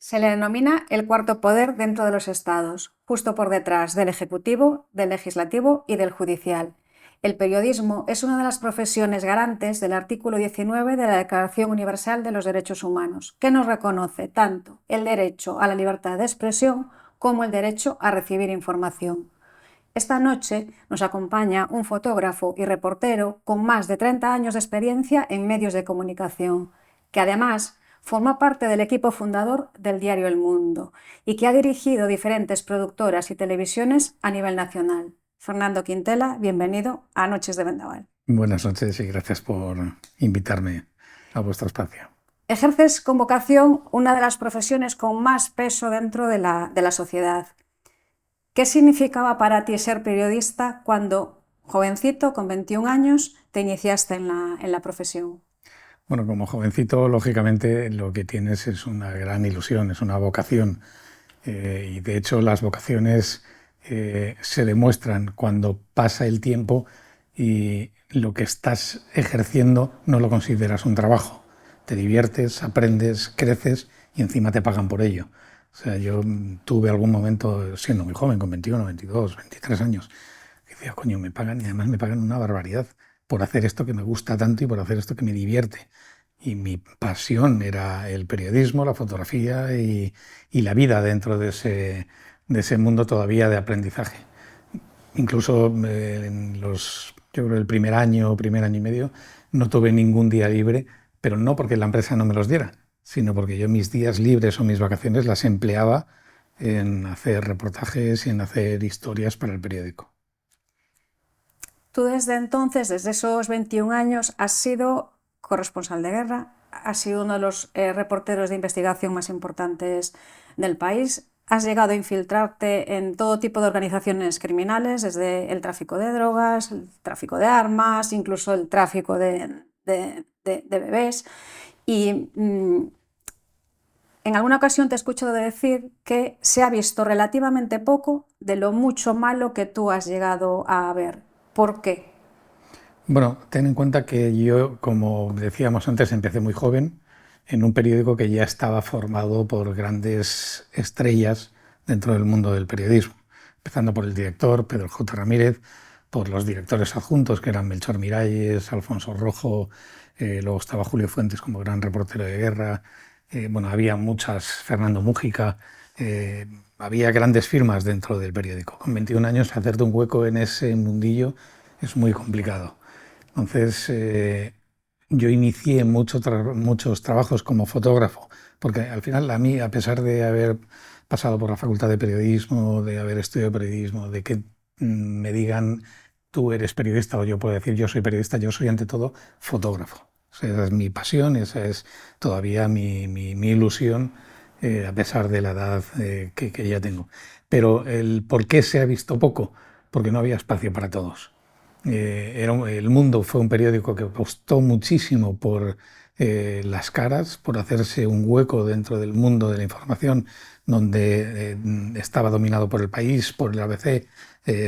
Se le denomina el cuarto poder dentro de los estados, justo por detrás del ejecutivo, del legislativo y del judicial. El periodismo es una de las profesiones garantes del artículo 19 de la Declaración Universal de los Derechos Humanos, que nos reconoce tanto el derecho a la libertad de expresión como el derecho a recibir información. Esta noche nos acompaña un fotógrafo y reportero con más de 30 años de experiencia en medios de comunicación, que además forma parte del equipo fundador del diario El Mundo y que ha dirigido diferentes productoras y televisiones a nivel nacional. Fernando Quintela, bienvenido a Noches de Vendaval. Buenas noches y gracias por invitarme a vuestro espacio. Ejerces con vocación una de las profesiones con más peso dentro de la sociedad. ¿Qué significaba para ti ser periodista cuando, jovencito, con 21 años, te iniciaste en la profesión? Bueno, como jovencito, lógicamente lo que tienes es una gran ilusión, es una vocación. Y de hecho las vocaciones se demuestran cuando pasa el tiempo y lo que estás ejerciendo no lo consideras un trabajo. Te diviertes, aprendes, creces y encima te pagan por ello. O sea, yo tuve algún momento, siendo muy joven, con 21, 22, 23 años, que decía, coño, me pagan y además me pagan una barbaridad por hacer esto que me gusta tanto y por hacer esto que me divierte. Y mi pasión era el periodismo, la fotografía y la vida dentro de ese mundo todavía de aprendizaje. Incluso yo creo el primer año y medio, no tuve ningún día libre, pero no porque la empresa no me los diera, sino porque yo mis días libres o mis vacaciones las empleaba en hacer reportajes y en hacer historias para el periódico. Tú desde entonces, desde esos 21 años, has sido corresponsal de guerra, has sido uno de los reporteros de investigación más importantes del país, has llegado a infiltrarte en todo tipo de organizaciones criminales, desde el tráfico de drogas, el tráfico de armas, incluso el tráfico de bebés. Y en alguna ocasión te he escuchado decir que se ha visto relativamente poco de lo mucho malo que tú has llegado a ver. ¿Por qué? Bueno, ten en cuenta que yo, como decíamos antes, empecé muy joven en un periódico que ya estaba formado por grandes estrellas dentro del mundo del periodismo, empezando por el director, Pedro J. Ramírez, por los directores adjuntos, que eran Melchor Miralles, Alfonso Rojo, luego estaba Julio Fuentes como gran reportero de guerra, bueno, había muchas, Fernando Mújica, había grandes firmas dentro del periódico. Con 21 años, hacerte un hueco en ese mundillo es muy complicado. Entonces, yo inicié muchos trabajos como fotógrafo, porque al final a mí, a pesar de haber pasado por la Facultad de Periodismo, de haber estudiado periodismo, de que me digan tú eres periodista o yo puedo decir yo soy periodista, yo soy ante todo fotógrafo. O sea, esa es mi pasión, esa es todavía mi ilusión, a pesar de la edad que ya tengo. Pero el por qué se ha visto poco, porque no había espacio para todos. El Mundo fue un periódico que apostó muchísimo por las caras, por hacerse un hueco dentro del mundo de la información, donde estaba dominado por El País, por el ABC,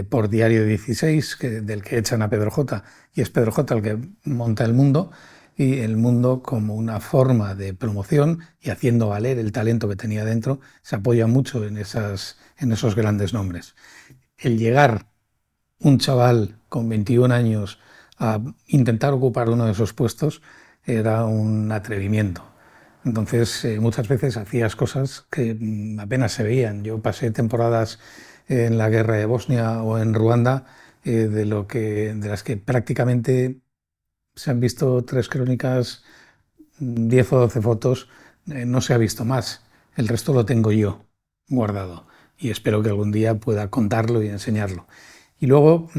por Diario 16, del que echan a Pedro J. Y es Pedro J. el que monta El Mundo, y El Mundo, como una forma de promoción y haciendo valer el talento que tenía dentro, se apoya mucho en esos grandes nombres. El llegar un chaval con 21 años a intentar ocupar uno de esos puestos era un atrevimiento. Entonces, muchas veces hacías cosas que apenas se veían. Yo pasé temporadas en la guerra de Bosnia o en Ruanda, de las que prácticamente se han visto 3 crónicas, 10 o 12 fotos, no se ha visto más. El resto lo tengo yo guardado y espero que algún día pueda contarlo y enseñarlo. Y luego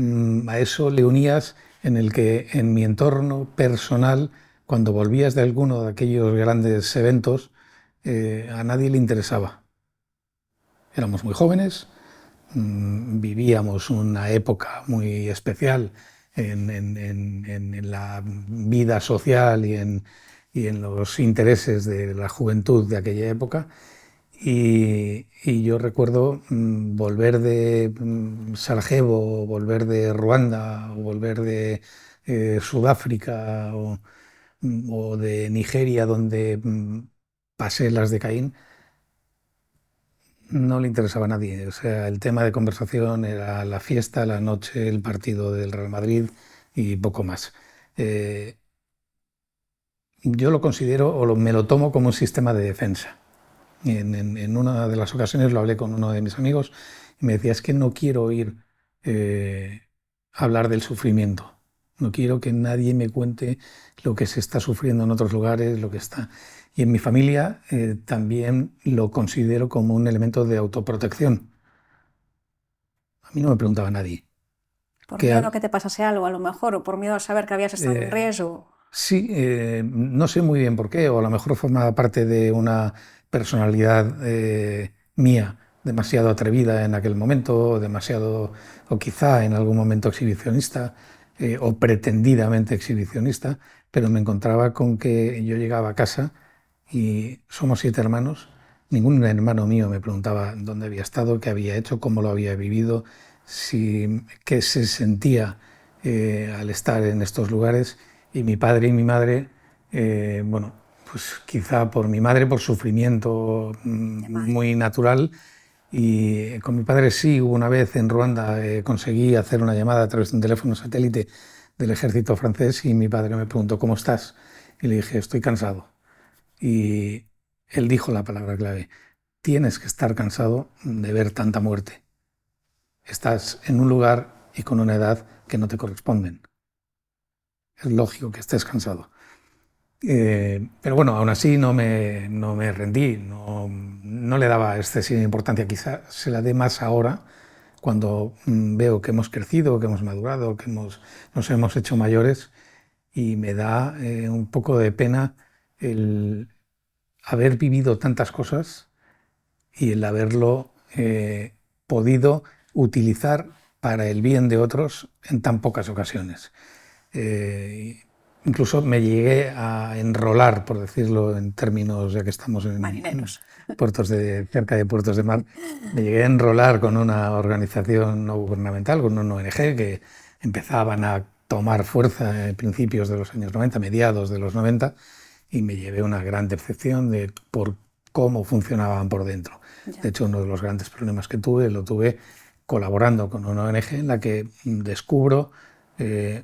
a eso le unías en el que en mi entorno personal, cuando volvías de alguno de aquellos grandes eventos, a nadie le interesaba. Éramos muy jóvenes, vivíamos una época muy especial en la vida social y en los intereses de la juventud de aquella época. Y yo recuerdo volver de Sarajevo, o volver de Ruanda, o volver de Sudáfrica o de Nigeria, donde pasé las de Caín, no le interesaba a nadie. O sea, el tema de conversación era la fiesta, la noche, el partido del Real Madrid y poco más. Eh, yo lo considero me lo tomo como un sistema de defensa. En una de las ocasiones lo hablé con uno de mis amigos y me decía, es que no quiero oír eh, hablar del sufrimiento. No quiero que nadie me cuente lo que se está sufriendo en otros lugares, lo que está. Y en mi familia también lo considero como un elemento de autoprotección. A mí no me preguntaba nadie. Por Que, miedo a que te pasase algo, a lo mejor, o por miedo a saber que habías estado en eh, riesgo. sí, no sé muy bien por qué, o a lo mejor formaba parte de una personalidad mía demasiado atrevida en aquel momento, o demasiado, o quizá en algún momento exhibicionista, o pretendidamente exhibicionista, pero me encontraba con que yo llegaba a casa y somos 7 hermanos. Ningún hermano mío me preguntaba dónde había estado, qué había hecho, cómo lo había vivido, qué se sentía al estar en estos lugares. Y mi padre y mi madre, bueno, pues quizá por mi madre, por sufrimiento muy natural. Y con mi padre sí, hubo una vez en Ruanda, conseguí hacer una llamada a través de un teléfono satélite del ejército francés y mi padre me preguntó, ¿cómo estás? Y le dije, estoy cansado. Y él dijo la palabra clave, tienes que estar cansado de ver tanta muerte. Estás en un lugar y con una edad que no te corresponden. Es lógico que estés cansado. Pero bueno, aún así no me rendí, no le daba excesiva importancia, quizá se la dé más ahora, cuando veo que hemos crecido, que hemos madurado, nos hemos hecho mayores y me da un poco de pena el haber vivido tantas cosas y el haberlo podido utilizar para el bien de otros en tan pocas ocasiones. Eh, Incluso me llegué a enrolar, por decirlo en términos, ya que estamos en Marineros. cerca de puertos de mar, me llegué a enrolar con una organización no gubernamental, con una ONG que empezaban a tomar fuerza en principios de los años 90, mediados de los 90, y me llevé una gran decepción por cómo funcionaban por dentro. Ya. De hecho, uno de los grandes problemas que tuve, lo tuve colaborando con una ONG en la que descubro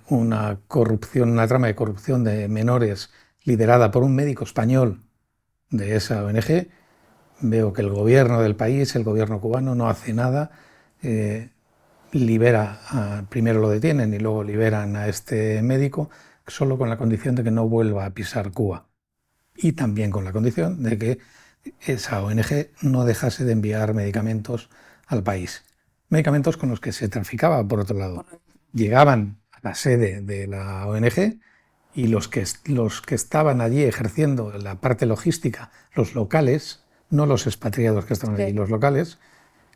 una corrupción, una trama de corrupción de menores liderada por un médico español de esa ONG. Veo que el gobierno del país, el gobierno cubano, no hace nada. Primero lo detienen y luego liberan a este médico solo con la condición de que no vuelva a pisar Cuba. Y también con la condición de que esa ONG no dejase de enviar medicamentos al país. Medicamentos con los que se traficaba, por otro lado. Llegaban a la sede de la ONG y los que estaban allí ejerciendo la parte logística, los locales, no los expatriados que estaban allí, Sí. los locales,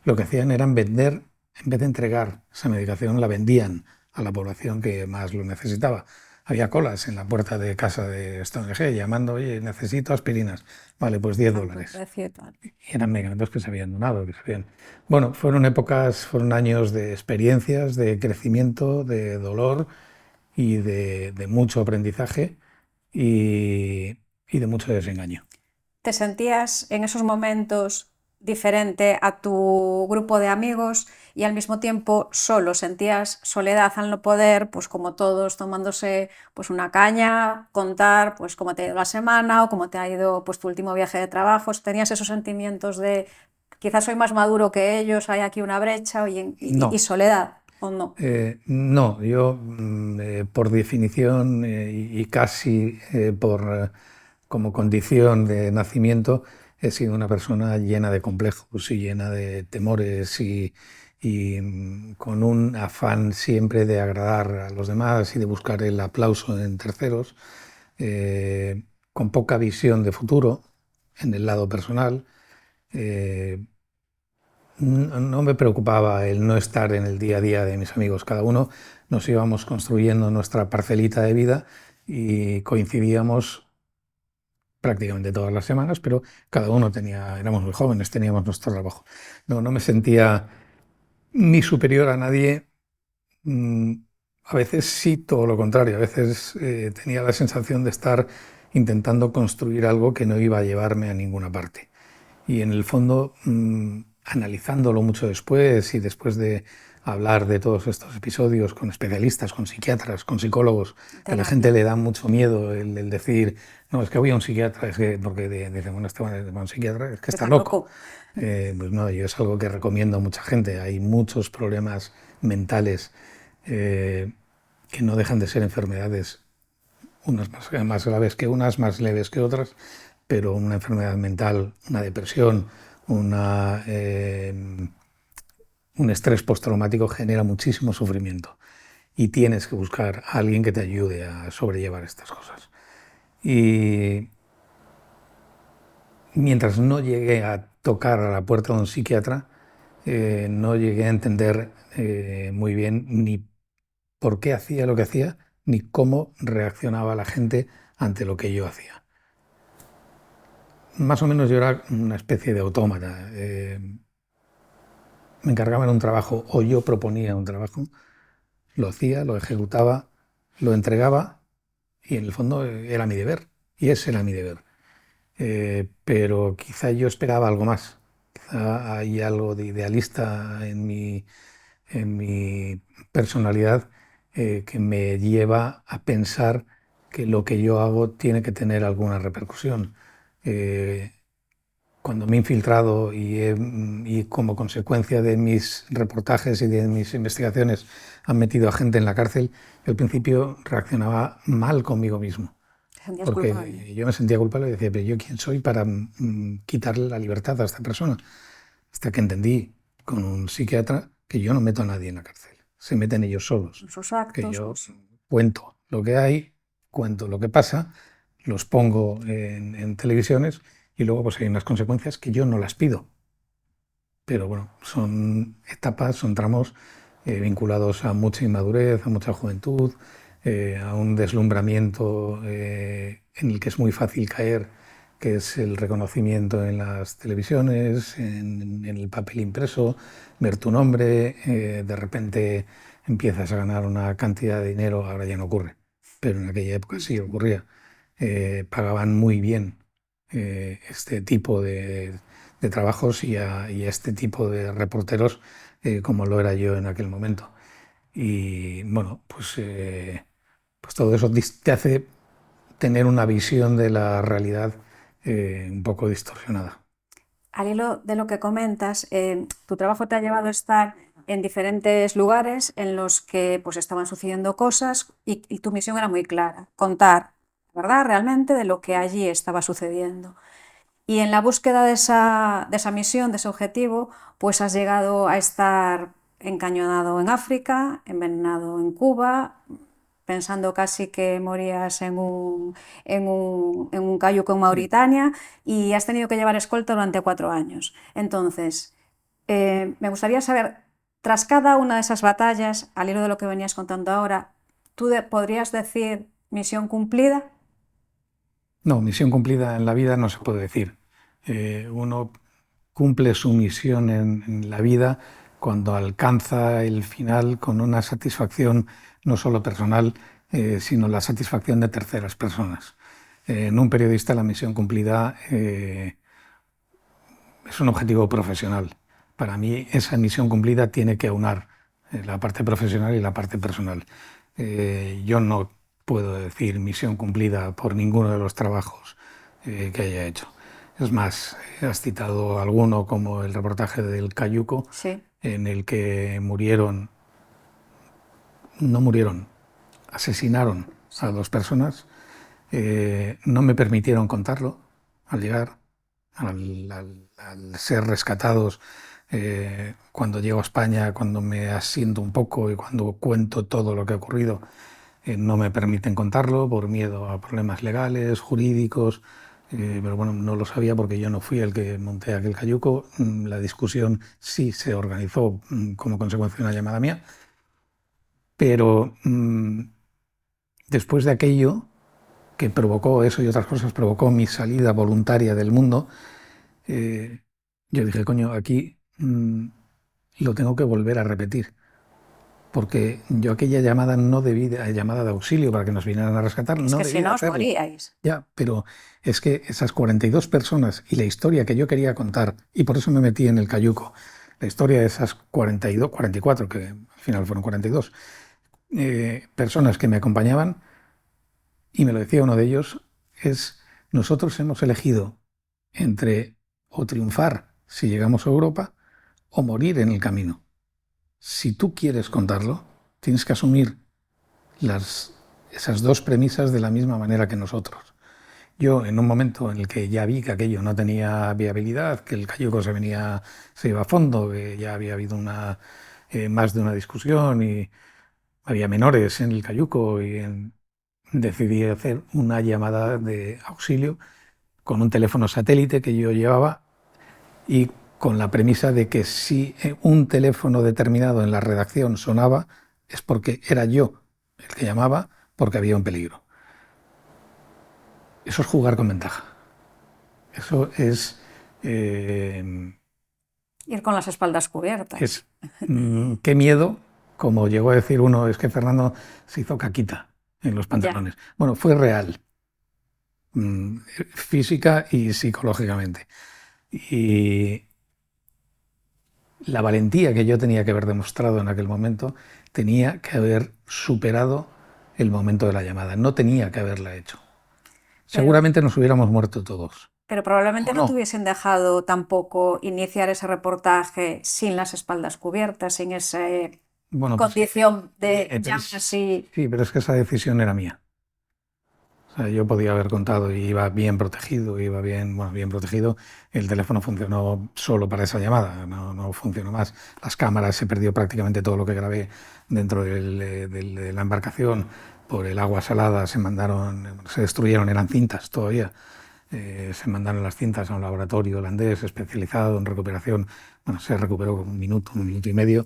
lo que hacían era vender, en vez de entregar esa medicación, la vendían a la población que más lo necesitaba. Había colas en la puerta de casa de esta ONG llamando, oye, necesito aspirinas. Vale, pues Tanto $10. precio y tal. Y eran medicamentos que se habían donado. Bueno, fueron épocas, fueron años de experiencias, de crecimiento, de dolor y de mucho aprendizaje y de mucho desengaño. ¿Te sentías en esos momentos diferente a tu grupo de amigos y al mismo tiempo solo? ¿Sentías soledad al no poder, pues como todos, tomándose pues una caña, contar pues cómo te ha ido la semana o cómo te ha ido pues tu último viaje de trabajo? ¿Tenías esos sentimientos de quizás soy más maduro que ellos, hay aquí una brecha y No, soledad o no? no, yo por definición y casi como condición de nacimiento he sido una persona llena de complejos y llena de temores y con un afán siempre de agradar a los demás y de buscar el aplauso en terceros, con poca visión de futuro en el lado personal. eh, no me preocupaba el no estar en el día a día de mis amigos. Cada uno nos íbamos construyendo nuestra parcelita de vida y coincidíamos prácticamente todas las semanas, pero cada uno éramos muy jóvenes, teníamos nuestro trabajo. No me sentía ni superior a nadie. mm, A veces sí, todo lo contrario. A veces tenía la sensación de estar intentando construir algo que no iba a llevarme a ninguna parte. Y en el fondo analizándolo mucho después y después de hablar de todos estos episodios con especialistas, con psiquiatras, con psicólogos, que a la gente le da mucho miedo el decir, no, es que voy a un psiquiatra, es que, porque dicen, bueno, este va a un psiquiatra, es que está loco. Pues no, yo es algo que recomiendo a mucha gente. Hay muchos problemas mentales que no dejan de ser enfermedades, unas más graves que unas, más leves que otras, pero una enfermedad mental, una depresión, una, un estrés postraumático genera muchísimo sufrimiento y tienes que buscar a alguien que te ayude a sobrellevar estas cosas. Y mientras no llegué a tocar a la puerta de un psiquiatra, no llegué a entender muy bien ni por qué hacía lo que hacía, ni cómo reaccionaba la gente ante lo que yo hacía. Más o menos yo era una especie de autómata. Me encargaban un trabajo o yo proponía un trabajo, lo hacía, lo ejecutaba, lo entregaba y en el fondo era mi deber, y ese era mi deber. Pero quizá yo esperaba algo más. Quizá hay algo de idealista en mi personalidad que me lleva a pensar que lo que yo hago tiene que tener alguna repercusión. Eh, Cuando me he infiltrado y como consecuencia de mis reportajes y de mis investigaciones han metido a gente en la cárcel, yo al principio reaccionaba mal conmigo mismo. Porque yo me sentía culpable y decía, pero ¿yo quién soy para quitarle la libertad a esta persona? Hasta que entendí con un psiquiatra que yo no meto a nadie en la cárcel, se meten ellos solos. Sus actos. Que yo cuento lo que hay, cuento lo que pasa, los pongo en televisiones y luego pues hay unas consecuencias que yo no las pido. Pero bueno, son etapas, son tramos vinculados a mucha inmadurez, a mucha juventud, a un deslumbramiento en el que es muy fácil caer, que es el reconocimiento en las televisiones, en el papel impreso, ver tu nombre, de repente empiezas a ganar una cantidad de dinero, ahora ya no ocurre, pero en aquella época sí ocurría. Pagaban muy bien este tipo de trabajos y a este tipo de reporteros como lo era yo en aquel momento. Y bueno, pues todo eso te hace tener una visión de la realidad un poco distorsionada. Al hilo de lo que comentas, tu trabajo te ha llevado a estar en diferentes lugares en los que pues, estaban sucediendo cosas y tu misión era muy clara, contar, ¿verdad?, realmente de lo que allí estaba sucediendo. Y en la búsqueda de esa misión, de ese objetivo, pues has llegado a estar encañonado en África, envenenado en Cuba, pensando casi que morías en un cayuco en Mauritania y has tenido que llevar escolta durante 4 años. Entonces, me gustaría saber, tras cada una de esas batallas, al hilo de lo que venías contando ahora, ¿tú podrías decir misión cumplida? No, misión cumplida en la vida no se puede decir. Uno cumple su misión en la vida cuando alcanza el final con una satisfacción no solo personal, sino la satisfacción de terceras personas. En un periodista la misión cumplida es un objetivo profesional. Para mí esa misión cumplida tiene que aunar la parte profesional y la parte personal. Yo no puedo decir misión cumplida por ninguno de los trabajos que haya hecho. Es más, has citado alguno como el reportaje del Cayuco, Sí. en el que no murieron, asesinaron a 2 personas. No me permitieron contarlo al llegar, al ser rescatados. Cuando llego a España, cuando me asiento un poco y cuando cuento todo lo que ha ocurrido, no me permiten contarlo por miedo a problemas legales, jurídicos, pero bueno, no lo sabía porque yo no fui el que monté aquel cayuco. La discusión sí se organizó como consecuencia de una llamada mía, pero después de aquello que provocó eso y otras cosas, provocó mi salida voluntaria del mundo, yo dije, coño, aquí lo tengo que volver a repetir. porque yo aquella llamada no debí, llamada de auxilio para que nos vinieran a rescatar, Es no que debí si no os hacerlo. moríais. Ya, pero es que esas 42 personas y la historia que yo quería contar, y por eso me metí en el cayuco, la historia de esas 42, 44, que al final fueron 42, personas que me acompañaban, y me lo decía uno de ellos, es nosotros hemos elegido entre o triunfar si llegamos a Europa o morir en el camino. Si tú quieres contarlo, tienes que asumir esas dos premisas de la misma manera que nosotros. Yo, en un momento en el que ya vi que aquello no tenía viabilidad, que el cayuco se iba a fondo, que ya había habido más de una discusión y había menores en el cayuco, decidí hacer una llamada de auxilio con un teléfono satélite que yo llevaba y con la premisa de que si un teléfono determinado en la redacción sonaba es porque era yo el que llamaba porque había un peligro. Eso es jugar con ventaja. Eso es... Ir con las espaldas cubiertas. qué miedo, como llegó a decir uno, es que Fernando se hizo caquita en los pantalones. Ya. Bueno, fue real, física y psicológicamente. Y la valentía que yo tenía que haber demostrado en aquel momento tenía que haber superado el momento de la llamada. No tenía que haberla hecho. Seguramente nos hubiéramos muerto todos. Pero probablemente ¿O no no? te hubiesen dejado tampoco iniciar ese reportaje sin las espaldas cubiertas, sin esa Bueno, pues, condición de llamas sí, así. pero es que esa decisión era mía. O sea, yo podía haber contado y iba bien protegido, bien protegido. El teléfono funcionó solo para esa llamada, no funcionó más. Las cámaras, se perdió prácticamente todo lo que grabé dentro de la embarcación. Por el agua salada se destruyeron, eran cintas todavía. Se mandaron las cintas a un laboratorio holandés especializado en recuperación. Bueno, se recuperó un minuto y medio,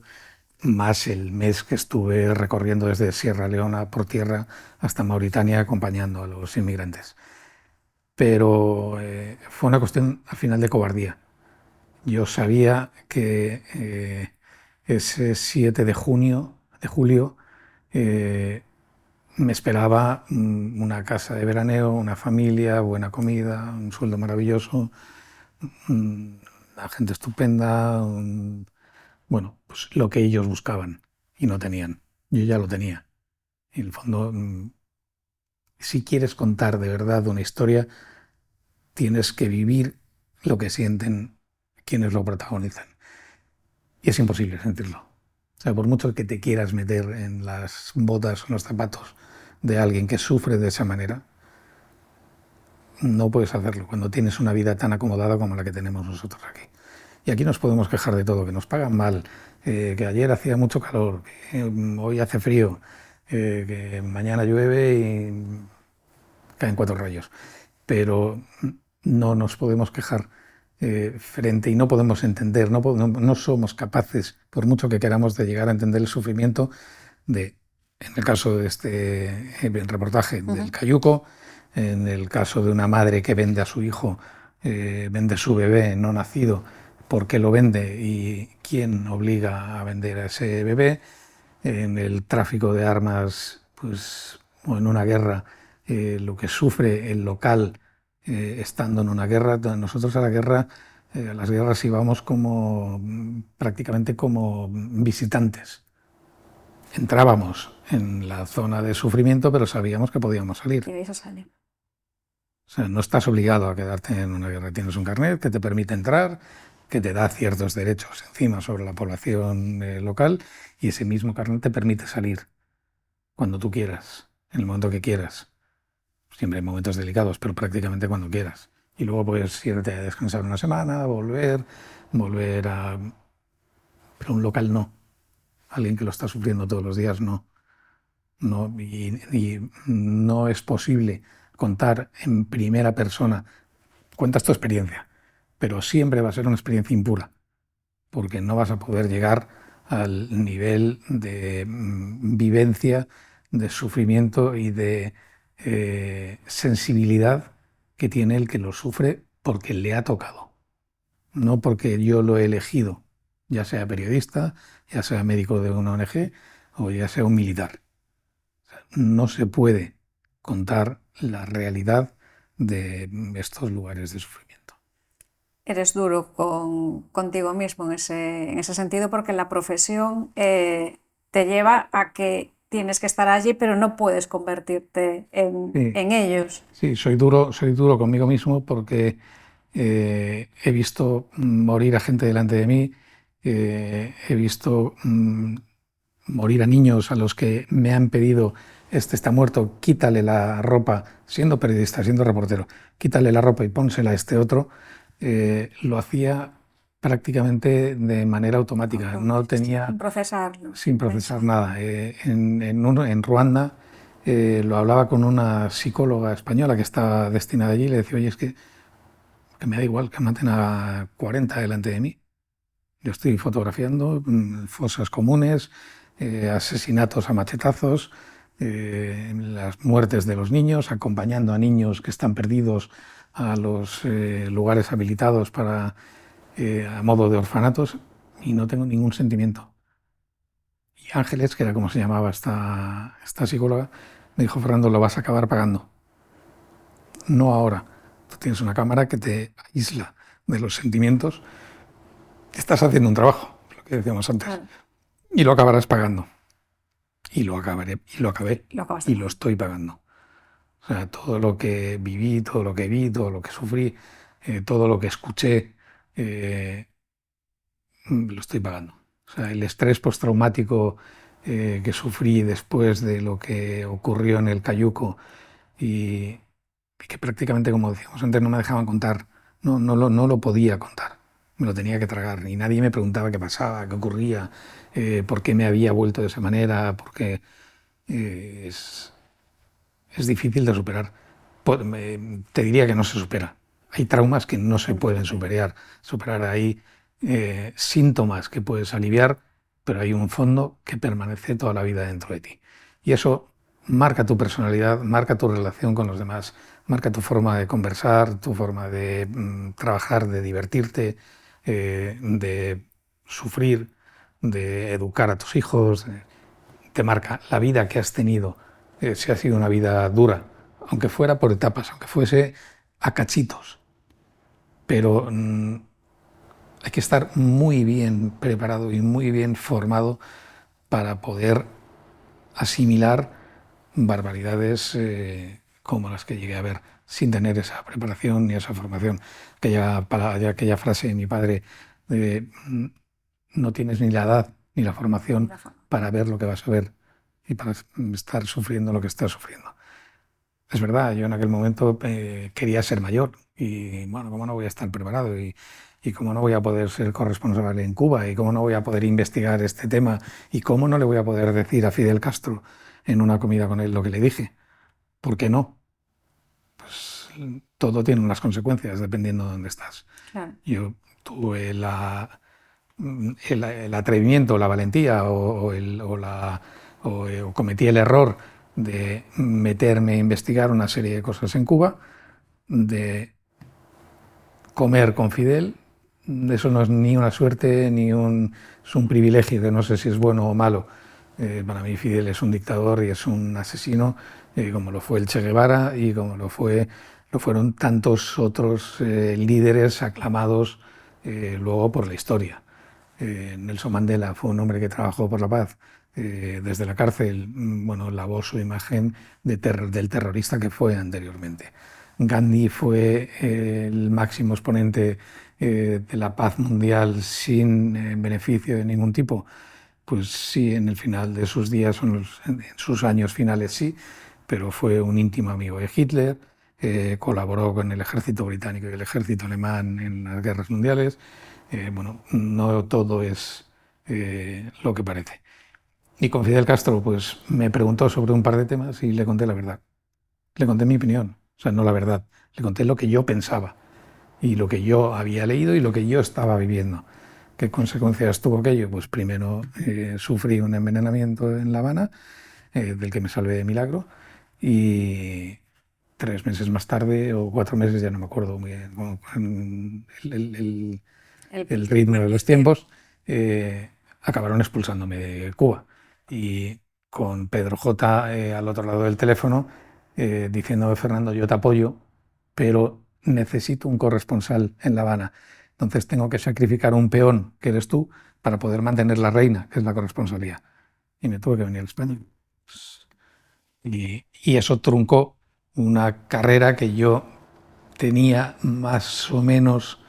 más el mes que estuve recorriendo desde Sierra Leona por tierra hasta Mauritania acompañando a los inmigrantes. Pero fue una cuestión al final de cobardía. Yo sabía que ese 7 de julio, me esperaba una casa de veraneo, una familia, buena comida, un sueldo maravilloso, una gente estupenda, bueno, pues lo que ellos buscaban y no tenían. Yo ya lo tenía. En el fondo, si quieres contar de verdad una historia, tienes que vivir lo que sienten quienes lo protagonizan. Y es imposible sentirlo. O sea, por mucho que te quieras meter en las botas o en los zapatos de alguien que sufre de esa manera, no puedes hacerlo cuando tienes una vida tan acomodada como la que tenemos nosotros aquí. Y aquí nos podemos quejar de todo, que nos pagan mal, que ayer hacía mucho calor, que hoy hace frío, que mañana llueve y caen 4 rayos. Pero no nos podemos quejar frente y no podemos entender, no somos capaces, por mucho que queramos, de llegar a entender el sufrimiento de, en el caso de este reportaje, del cayuco, en el caso de una madre que vende a su hijo, vende su bebé no nacido, por qué lo vende y quién obliga a vender a ese bebé, en el tráfico de armas, pues, o en una guerra, lo que sufre el local estando en una guerra. Nosotros a las guerras íbamos prácticamente como visitantes. Entrábamos en la zona de sufrimiento, pero sabíamos que podíamos salir. Y de eso sale. O sea, no estás obligado a quedarte en una guerra. Tienes un carnet que te permite entrar, que te da ciertos derechos encima sobre la población local, y ese mismo carnet te permite salir cuando tú quieras, en el momento que quieras. Siempre hay momentos delicados, pero prácticamente cuando quieras. Y luego puedes irte a descansar una semana, volver a... Pero un local no. Alguien que lo está sufriendo todos los días no. Y no es posible contar en primera persona. Cuentas tu experiencia, pero siempre va a ser una experiencia impura, porque no vas a poder llegar al nivel de vivencia, de sufrimiento y de sensibilidad que tiene el que lo sufre porque le ha tocado, no porque yo lo he elegido, ya sea periodista, ya sea médico de una ONG o ya sea un militar. No se puede contar la realidad de estos lugares de sufrimiento. Eres duro contigo mismo en ese sentido porque la profesión te lleva a que tienes que estar allí, pero no puedes convertirte Sí, en ellos. sí, soy duro conmigo mismo porque he visto morir a gente delante de mí, he visto morir a niños a los que me han pedido, este está muerto, quítale la ropa, siendo periodista, siendo reportero, quítale la ropa y pónsela a este otro. Lo hacía prácticamente de manera automática, no tenía, Sin procesarlo. sin procesar nada. En Ruanda lo hablaba con una psicóloga española que está destinada allí y le decía, oye, es que me da igual que maten a 40 delante de mí. Yo estoy fotografiando fosas comunes, asesinatos a machetazos, las muertes de los niños, acompañando a niños que están perdidos a los lugares habilitados a modo de orfanatos, y no tengo ningún sentimiento. Y Ángeles, que era como se llamaba esta psicóloga, me dijo, Fernando, lo vas a acabar pagando. No ahora. Tú tienes una cámara que te aísla de los sentimientos. Estás haciendo un trabajo, lo que decíamos antes, Claro, y lo acabarás pagando. Y lo acabaré, y lo acabé, lo acabaste y lo pagando. estoy pagando. O sea, todo lo que viví, todo lo que vi, todo lo que sufrí, todo lo que escuché, eh, lo estoy pagando. O sea, el estrés postraumático que sufrí después de lo que ocurrió en el Cayuco y que prácticamente, como decíamos antes, no me dejaban contar, no lo podía contar, me lo tenía que tragar y nadie me preguntaba qué pasaba, qué ocurría, por qué me había vuelto de esa manera, porque eh, es, es difícil de superar. Te diría que no se supera. Hay traumas que no se pueden superar. Hay síntomas que puedes aliviar, pero hay un fondo que permanece toda la vida dentro de ti. Y eso marca tu personalidad, marca tu relación con los demás, marca tu forma de conversar, tu forma de trabajar, de divertirte, de sufrir, de educar a tus hijos. Te marca la vida que has tenido, si ha sido una vida dura, aunque fuera por etapas, aunque fuese a cachitos. Pero hay que estar muy bien preparado y muy bien formado para poder asimilar barbaridades como las que llegué a ver sin tener esa preparación ni esa formación. Aquella frase de mi padre de no tienes ni la edad ni la Y formación la forma. para ver lo que vas a ver y para estar sufriendo lo que estás sufriendo. Es verdad, yo en aquel momento quería ser mayor y bueno, ¿cómo no voy a estar preparado? Y cómo no voy a poder ser corresponsal en Cuba y cómo no voy a poder investigar este tema y cómo no le voy a poder decir a Fidel Castro en una comida con él lo que le dije. ¿Por qué no? Pues todo tiene unas consecuencias dependiendo de dónde estás. Claro. Yo tuve el atrevimiento, la valentía o cometí el error de meterme a investigar una serie de cosas en Cuba, de comer con Fidel. Eso no es ni una suerte ni es un privilegio que no sé si es bueno o malo. Para mí Fidel es un dictador y es un asesino, como lo fue el Che Guevara y como lo fueron tantos otros líderes aclamados luego por la historia. Nelson Mandela fue un hombre que trabajó por la paz desde la cárcel, bueno, lavó su imagen del terrorista que fue anteriormente. Gandhi fue el máximo exponente de la paz mundial sin beneficio de ningún tipo. Pues sí, en el final de sus días, en sus años finales sí, pero fue un íntimo amigo de Hitler, colaboró con el ejército británico y el ejército alemán en las guerras mundiales. Bueno, no todo es lo que parece. Y con Fidel Castro, pues me preguntó sobre un par de temas y le conté la verdad. Le conté mi opinión, o sea, no la verdad. Le conté lo que yo pensaba y lo que yo había leído y lo que yo estaba viviendo. ¿Qué consecuencias tuvo aquello? Pues primero sufrí un envenenamiento en La Habana, del que me salvé de milagro, y 3 meses más tarde, o 4 meses, ya no me acuerdo muy bien, El, el ritmo de los tiempos, acabaron expulsándome de Cuba. y con Pedro J. Al otro lado del teléfono, diciéndome: Fernando, yo te apoyo, pero necesito un corresponsal en La Habana. Entonces tengo que sacrificar un peón, que eres tú, para poder mantener la reina, que es la corresponsalía. Y me tuve que venir a España. Y eso truncó una carrera que yo tenía más o menos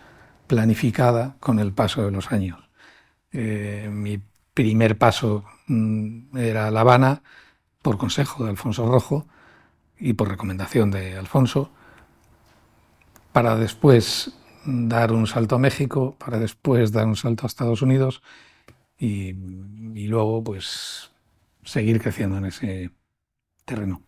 planificada con el paso de los años. Mi primer paso era La Habana, por consejo de Alfonso Rojo y por recomendación de Alfonso, para después dar un salto a México, para después dar un salto a Estados Unidos y luego pues seguir creciendo en ese terreno.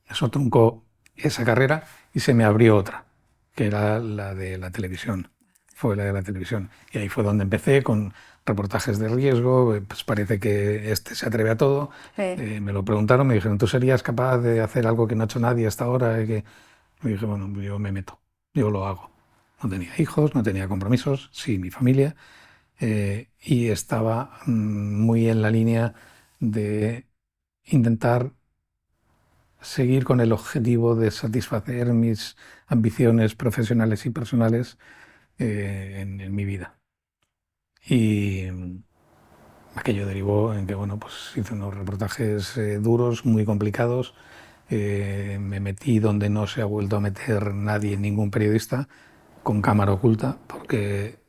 Eso truncó esa carrera y se me abrió otra, que era la de la televisión. Fue la de la televisión. Y ahí fue donde empecé con reportajes de riesgo. Pues parece que este se atreve a todo. Sí. Me lo preguntaron, me dijeron: ¿tú serías capaz de hacer algo que no ha hecho nadie hasta ahora? Y dije: bueno, yo me meto, yo lo hago. No tenía hijos, no tenía compromisos, sí, mi familia. Y estaba muy en la línea de intentar seguir con el objetivo de satisfacer mis ambiciones profesionales y personales en mi vida. Y aquello derivó en que, bueno, pues hice unos reportajes duros, muy complicados. Me metí donde no se ha vuelto a meter nadie, ningún periodista, con cámara oculta, porque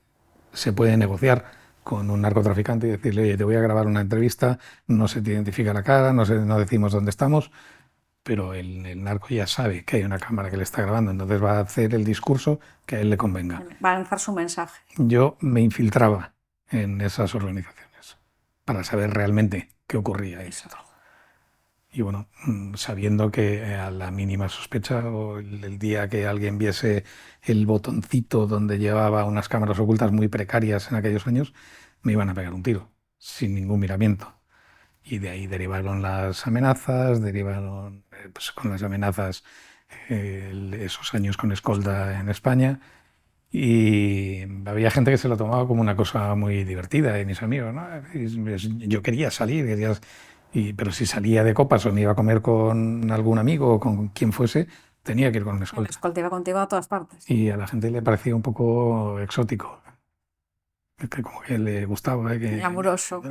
se puede negociar con un narcotraficante y decirle: oye, te voy a grabar una entrevista, no se te identifica la cara, no decimos dónde estamos, pero el narco ya sabe que hay una cámara que le está grabando, entonces va a hacer el discurso que a él le convenga. Va a lanzar su mensaje. Yo me infiltraba en esas organizaciones para saber realmente qué ocurría ahí dentro. Y bueno, sabiendo que a la mínima sospecha o el día que alguien viese el botoncito donde llevaba unas cámaras ocultas muy precarias en aquellos años, me iban a pegar un tiro, sin ningún miramiento. Y de ahí derivaron las amenazas, derivaron pues, con las amenazas esos años con escolta en España. Y había gente que se lo tomaba como una cosa muy divertida, y mis amigos, ¿no? Yo quería salir, pero si salía de copas o me iba a comer con algún amigo o con quien fuese, tenía que ir con un El escolta. escolta iba contigo a todas partes. Y a la gente le parecía un poco exótico, que como que le gustaba, Y amoroso.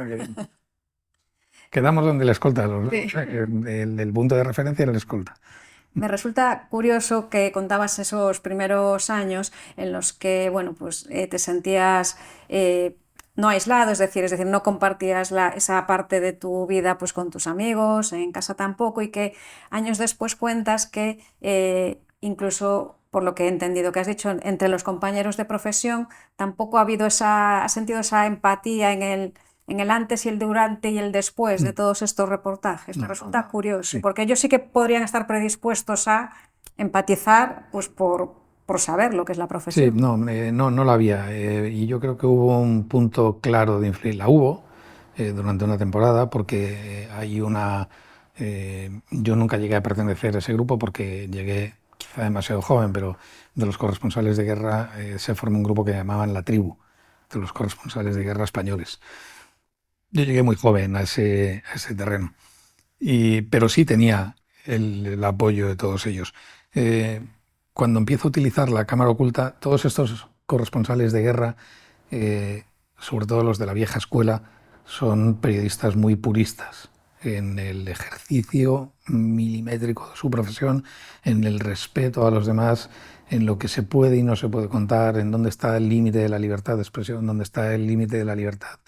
Quedamos donde el escolta, Sí. el punto de referencia era el escolta. Me resulta curioso que contabas esos primeros años en los que, bueno, pues te sentías no aislado, es decir, no compartías esa parte de tu vida pues con tus amigos, en casa tampoco, y que años después cuentas que incluso, por lo que he entendido que has dicho, entre los compañeros de profesión tampoco ha habido has sentido esa empatía en el antes y el durante y el después de todos estos reportajes. Me resulta curioso, Sí. porque ellos sí que podrían estar predispuestos a empatizar pues por saber lo que es la Sí, profesión. no la había. Y yo creo que hubo un punto claro de influir. La hubo durante una temporada porque hay una... yo nunca llegué a pertenecer a ese grupo porque llegué quizá demasiado joven, pero de los corresponsales de guerra se formó un grupo que llamaban La Tribu, de los corresponsales de guerra españoles. Yo llegué muy joven a ese terreno, pero sí tenía el apoyo de todos ellos. Cuando empiezo a utilizar la cámara oculta, todos estos corresponsales de guerra, eh, sobre todo los de la vieja escuela, son periodistas muy puristas en el ejercicio milimétrico de su profesión, en el respeto a los demás, en lo que se puede y no se puede contar, en dónde está el límite de la libertad de expresión, dónde está el límite de la libertad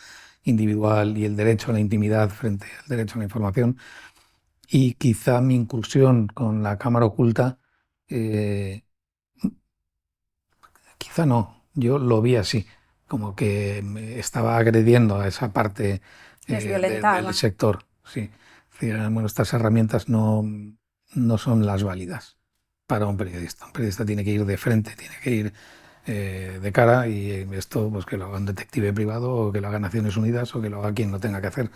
individual y el derecho a la intimidad frente al derecho a la información. Y quizá mi incursión con la cámara oculta, eh, quizá no, yo lo vi así, como que me estaba agrediendo a esa parte Les del violentaba. sector. Sí. Decían: bueno, estas herramientas no son las válidas para un periodista. Un periodista tiene que ir de frente, tiene que ir de cara, y esto pues que lo haga un detective privado o que lo haga Naciones Unidas o que lo haga quien lo tenga que hacer.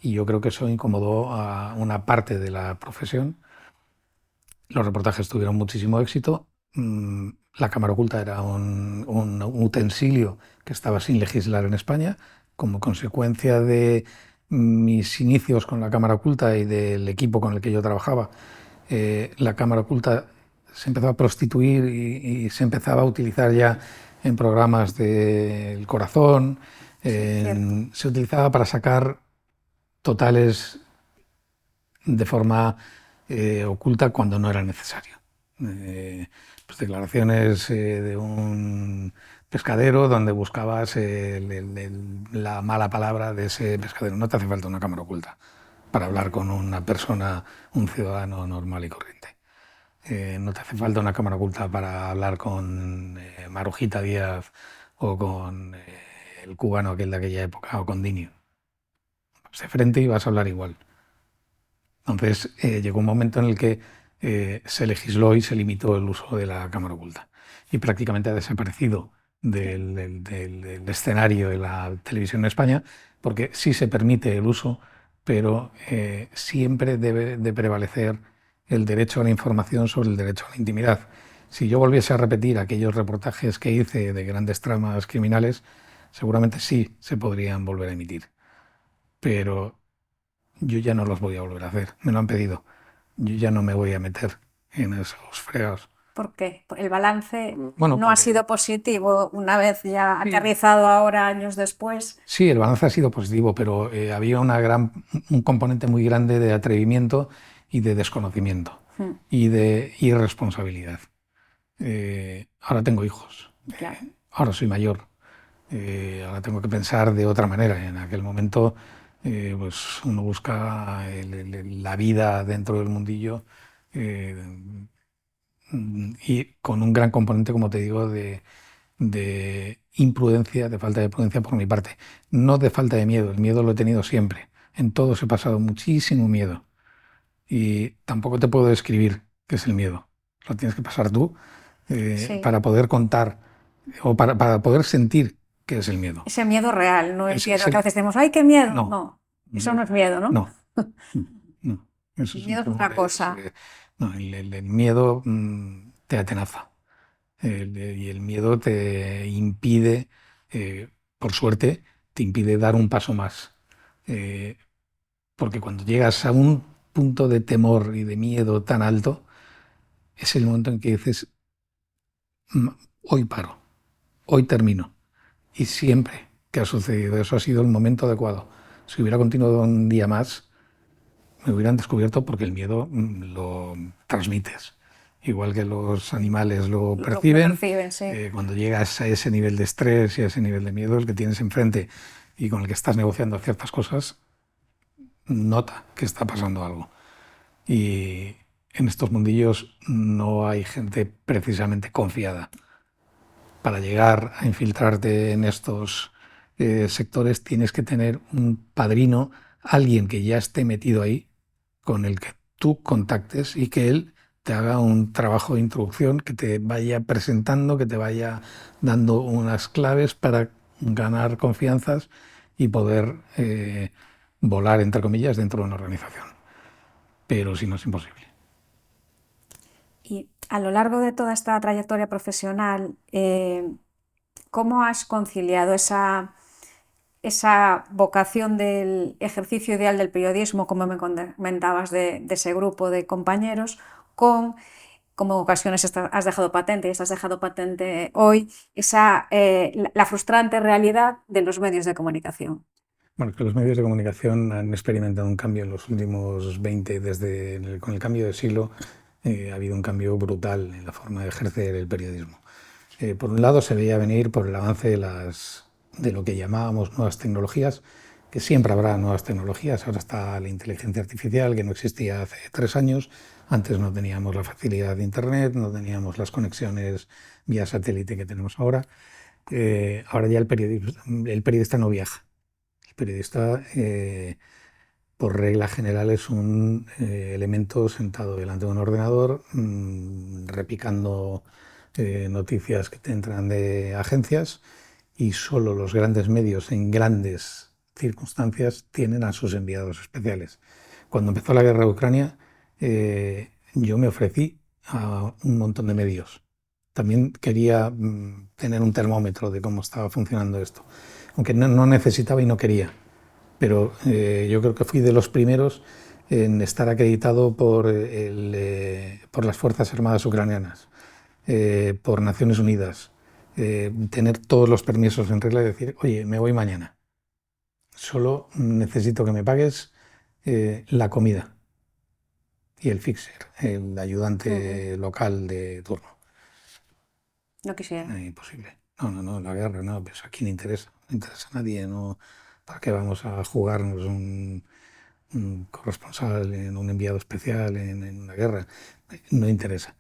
Y yo creo que eso incomodó a una parte de la profesión. Los reportajes tuvieron muchísimo éxito. La cámara oculta era un utensilio que estaba sin legislar en España. Como consecuencia de mis inicios con la cámara oculta y del equipo con el que yo trabajaba, la cámara oculta se empezó a prostituir y se empezaba a utilizar ya en programas del corazón, Sí, cierto. se utilizaba para sacar totales de forma oculta cuando no era necesario. Pues declaraciones de un pescadero donde buscabas la mala palabra de ese pescadero. No te hace falta una cámara oculta para hablar con una persona, un ciudadano normal y corriente. No te hace falta una cámara oculta para hablar con Marujita Díaz o con el cubano aquel de aquella época o con Dinio. Vas de frente y vas a hablar igual. Entonces llegó un momento en el que se legisló y se limitó el uso de la cámara oculta y prácticamente ha desaparecido del escenario de la televisión en España, porque sí se permite el uso, pero siempre debe de prevalecer el derecho a la información sobre el derecho a la intimidad. Si yo volviese a repetir aquellos reportajes que hice de grandes tramas criminales, seguramente sí se podrían volver a emitir, pero yo ya no los voy a volver a hacer, me lo han pedido. Yo ya no me voy a meter en esos fregados. ¿Por qué? El balance Bueno, no ha porque sido positivo una vez ya sí, aterrizado ahora, años después. sí, el balance ha sido positivo, pero había un componente muy grande de atrevimiento y de desconocimiento Mm, y de irresponsabilidad. Ahora tengo hijos, claro. ahora soy mayor, ahora tengo que pensar de otra manera. En aquel momento, pues uno busca la vida dentro del mundillo. eh, y con un gran componente, como te digo, de imprudencia, de falta de prudencia por mi parte. No de falta de miedo, el miedo lo he tenido siempre. En todos he pasado muchísimo miedo y tampoco te puedo describir qué es el miedo. Lo tienes que pasar tú Sí, para poder contar o para poder sentir qué es el miedo. ese miedo real, no el miedo que a Ese, veces decimos, ¡ay, qué miedo! no, No, eso no es miedo, ¿no? no, no. Eso El es un miedo es temor. otra cosa. No, el miedo te atenaza. Y el miedo te impide, eh, por suerte, te impide dar un paso más. Eh, Porque cuando llegas a un punto de temor y de miedo tan alto, es el momento en que dices, "Mm, hoy paro, hoy termino". Y siempre que ha sucedido eso ha sido el momento adecuado. Si hubiera continuado un día más, me hubieran descubierto porque el miedo lo transmites. Igual que los animales lo Lo perciben, perciben, sí. cuando llegas a ese nivel de estrés y a ese nivel de miedo, el que tienes enfrente y con el que estás negociando ciertas cosas, nota que está pasando algo. Y en estos mundillos no hay gente precisamente confiada. Para llegar a infiltrarte en estos sectores tienes que tener un padrino, alguien que ya esté metido ahí, con el que tú contactes y que él te haga un trabajo de introducción, que te vaya presentando, que te vaya dando unas claves para ganar confianzas y poder volar, entre comillas, dentro de una organización. Pero si no es imposible. Y a lo largo de toda esta trayectoria profesional, ¿cómo has conciliado esa vocación del ejercicio ideal del periodismo, como me comentabas, de ese grupo de compañeros, con, como ocasiones has dejado patente y estás dejado patente hoy, la frustrante realidad de los medios de comunicación? Bueno, que los medios de comunicación han experimentado un cambio en los últimos 20, con el cambio de siglo, ha habido un cambio brutal en la forma de ejercer el periodismo. Por un lado, se veía venir por el avance de lo que llamábamos nuevas tecnologías, que siempre habrá nuevas tecnologías. Ahora está la inteligencia artificial, que no existía hace 3 años. Antes no teníamos la facilidad de Internet, no teníamos las conexiones vía satélite que tenemos ahora. Ahora ya el periodista no viaja. El periodista, por regla general, es un elemento sentado delante de un ordenador, repicando noticias que te entran de agencias, y solo los grandes medios en grandes circunstancias tienen a sus enviados especiales. Cuando empezó la guerra de Ucrania, yo me ofrecí a un montón de medios. También quería tener un termómetro de cómo estaba funcionando esto, aunque no necesitaba y no quería, pero yo creo que fui de los primeros en estar acreditado por las Fuerzas Armadas Ucranianas, por Naciones Unidas, tener todos los permisos en regla y decir, oye, me voy mañana, solo necesito que me pagues la comida y el fixer, el ayudante local de turno. No quisiera. Imposible. No, la guerra, no, pues aquí no interesa, no interesa a nadie, no. ¿Para qué vamos a jugarnos un corresponsal, en un enviado especial en una guerra? No interesa.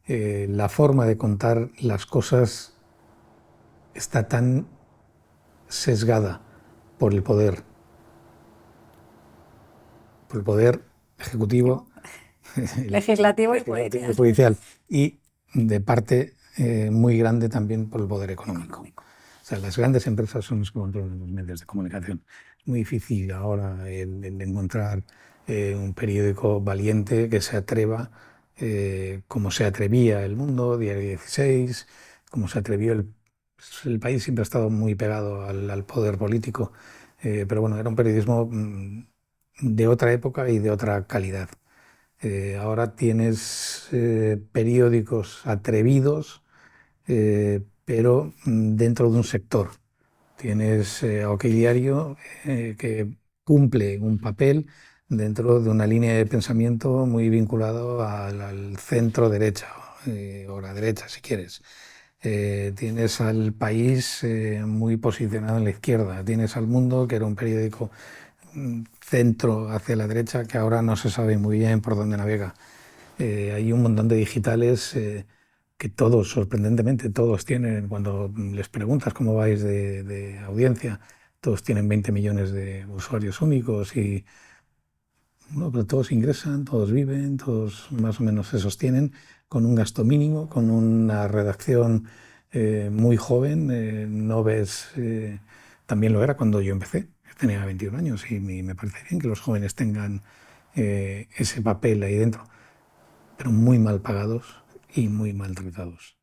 La forma de contar las cosas está tan sesgada por por el poder ejecutivo, Legislativo y legislativo, judicial. judicial y de parte muy grande también por el poder económico. O sea, las grandes empresas son las que controlan los medios de comunicación. Es muy difícil ahora el encontrar un periódico valiente que se atreva, como se atrevía El Mundo, Diario 16, como se atrevió el país siempre ha estado muy pegado al poder político, pero bueno, era un periodismo de otra época y de otra calidad. Ahora tienes periódicos atrevidos, pero dentro de un sector. Tienes OK Diario, que cumple un papel dentro de una línea de pensamiento muy vinculado al centro derecha, o la derecha, si quieres. Tienes al País muy posicionado en la izquierda. Tienes al Mundo, que era un periódico centro hacia la derecha, que ahora no se sabe muy bien por dónde navega. Hay un montón de digitales que todos, sorprendentemente, todos tienen, cuando les preguntas cómo vais de audiencia, todos tienen 20 millones de usuarios únicos y bueno, pero todos ingresan, todos viven, todos más o menos se sostienen con un gasto mínimo, con una redacción muy joven. No ves, también lo era cuando yo empecé, tenía 21 años y me parece bien que los jóvenes tengan ese papel ahí dentro, pero muy mal pagados y muy maltratados.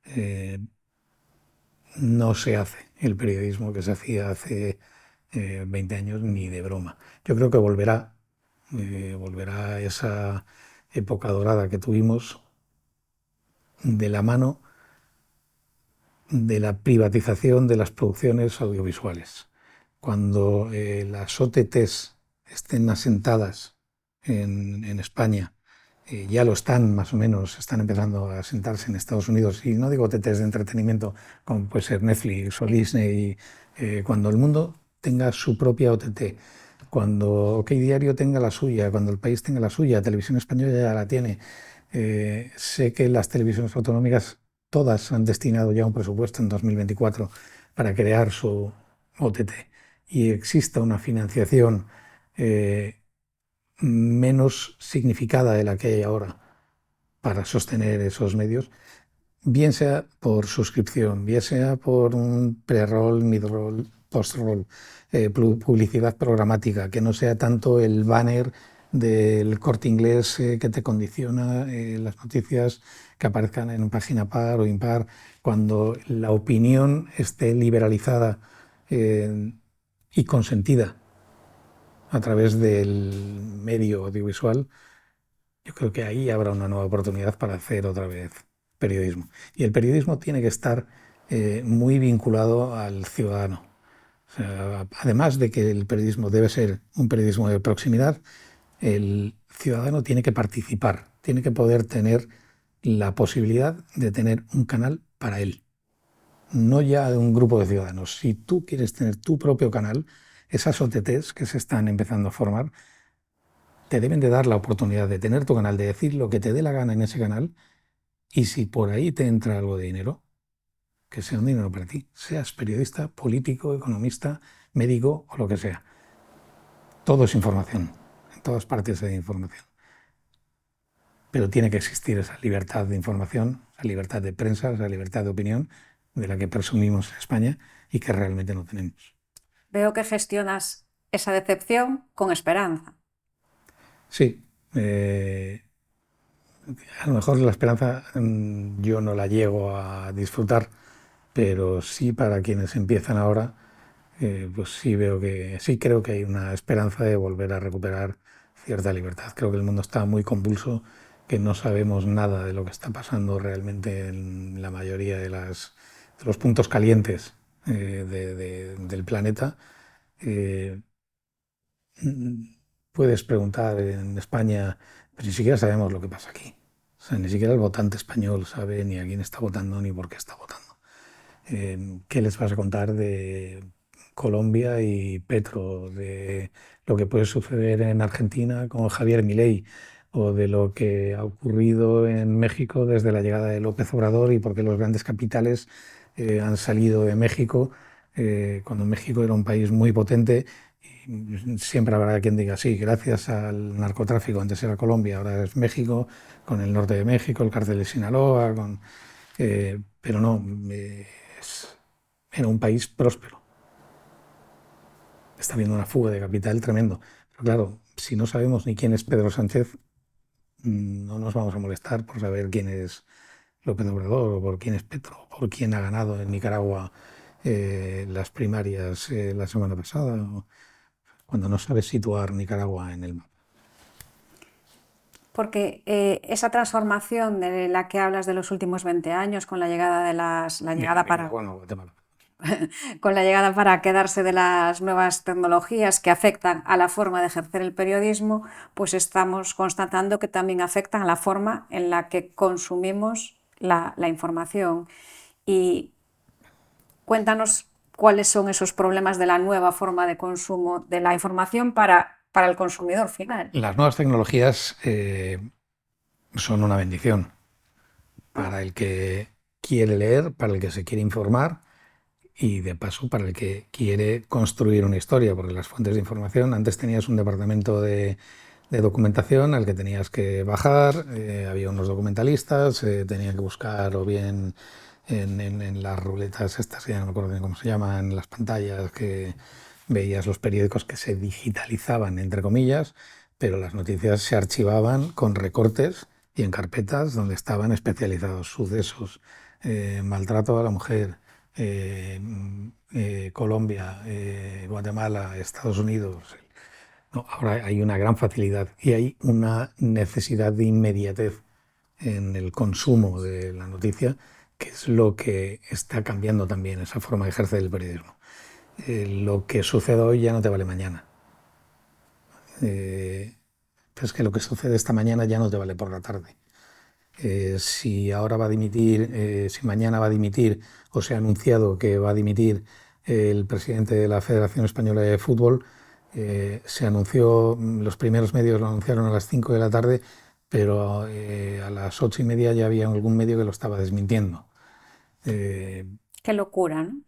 Eh, no se hace el periodismo que se hacía hace 20 años ni de broma. Yo creo que volverá esa época dorada que tuvimos de la mano de la privatización de las producciones audiovisuales. Cuando las OTTs estén asentadas en España, ya lo están más o menos, están empezando a asentarse en Estados Unidos, y no digo OTTs de entretenimiento como puede ser Netflix o Disney, cuando el mundo tenga su propia OTT, cuando OK Diario tenga la suya, cuando El País tenga la suya, Televisión Española ya la tiene. Sé que las televisiones autonómicas todas han destinado ya un presupuesto en 2024 para crear su OTT y exista una financiación menos significada de la que hay ahora para sostener esos medios, bien sea por suscripción, bien sea por un pre-roll, mid-roll, post-roll, publicidad programática, que no sea tanto el banner del Corte Inglés que te condiciona las noticias que aparezcan en página par o impar, cuando la opinión esté liberalizada y consentida a través del medio audiovisual. Yo creo que ahí habrá una nueva oportunidad para hacer otra vez periodismo. Y el periodismo tiene que estar muy vinculado al ciudadano. O sea, además de que el periodismo debe ser un periodismo de proximidad, el ciudadano tiene que participar, tiene que poder tener la posibilidad de tener un canal para él, no ya de un grupo de ciudadanos. Si tú quieres tener tu propio canal, esas OTTs que se están empezando a formar te deben de dar la oportunidad de tener tu canal, de decir lo que te dé la gana en ese canal, y si por ahí te entra algo de dinero, que sea un dinero para ti, seas periodista, político, economista, médico o lo que sea. Todo es información, en todas partes hay información. Pero tiene que existir esa libertad de información, esa libertad de prensa, esa libertad de opinión de la que presumimos en España y que realmente no tenemos. Veo que gestionas esa decepción con esperanza. Sí, a lo mejor la esperanza yo no la llego a disfrutar, pero sí para quienes empiezan ahora, pues sí creo que hay una esperanza de volver a recuperar cierta libertad. Creo que el mundo está muy convulso, que no sabemos nada de lo que está pasando realmente en la mayoría de los puntos calientes del planeta. Eh, Puedes preguntar en España, pero ni siquiera sabemos lo que pasa aquí. O sea, ni siquiera el votante español sabe ni a quién está votando ni por qué está votando. ¿Qué les vas a contar de Colombia y Petro, de lo que puede suceder en Argentina con Javier Milei, o de lo que ha ocurrido en México desde la llegada de López Obrador y por qué los grandes capitales han salido de México, cuando México era un país muy potente? Y siempre habrá quien diga, sí, gracias al narcotráfico, antes era Colombia, ahora es México, con el norte de México, el cártel de Sinaloa, pero no, era un país próspero. Está habiendo una fuga de capital tremendo. Pero claro, si no sabemos ni quién es Pedro Sánchez, no nos vamos a molestar por saber quién es López Obrador, o por quién es Petro, por quién ha ganado en Nicaragua las primarias la semana pasada, cuando no sabes situar Nicaragua en el mapa. Porque esa transformación de la que hablas de los últimos 20 años, con la llegada de la llegada para, Nicaragua, no, Guatemala. con la llegada para quedarse de las nuevas tecnologías que afectan a la forma de ejercer el periodismo, pues estamos constatando que también afectan a la forma en la que consumimos la información. Y cuéntanos cuáles son esos problemas de la nueva forma de consumo de la información para el consumidor final. Las nuevas tecnologías son una bendición para el que quiere leer, para el que se quiere informar y de paso para el que quiere construir una historia, porque las fuentes de información, antes tenías un departamento de documentación al que tenías que bajar, había unos documentalistas, tenía que buscar o bien en las ruletas estas, ya no me acuerdo bien cómo se llaman, las pantallas que veías los periódicos que se digitalizaban, entre comillas, pero las noticias se archivaban con recortes y en carpetas donde estaban especializados sucesos, maltrato a la mujer, Colombia, Guatemala, Estados Unidos. No, ahora hay una gran facilidad y hay una necesidad de inmediatez en el consumo de la noticia, que es lo que está cambiando también esa forma de ejercer el periodismo. Lo que sucede hoy ya no te vale mañana. Pero es que lo que sucede esta mañana ya no te vale por la tarde. Si ahora va a dimitir, si mañana va a dimitir, o se ha anunciado que va a dimitir el presidente de la Federación Española de Fútbol, se anunció, los primeros medios lo anunciaron a las 5 de la tarde, pero a las 8:30 ya había algún medio que lo estaba desmintiendo. Eh, Qué locura, ¿no?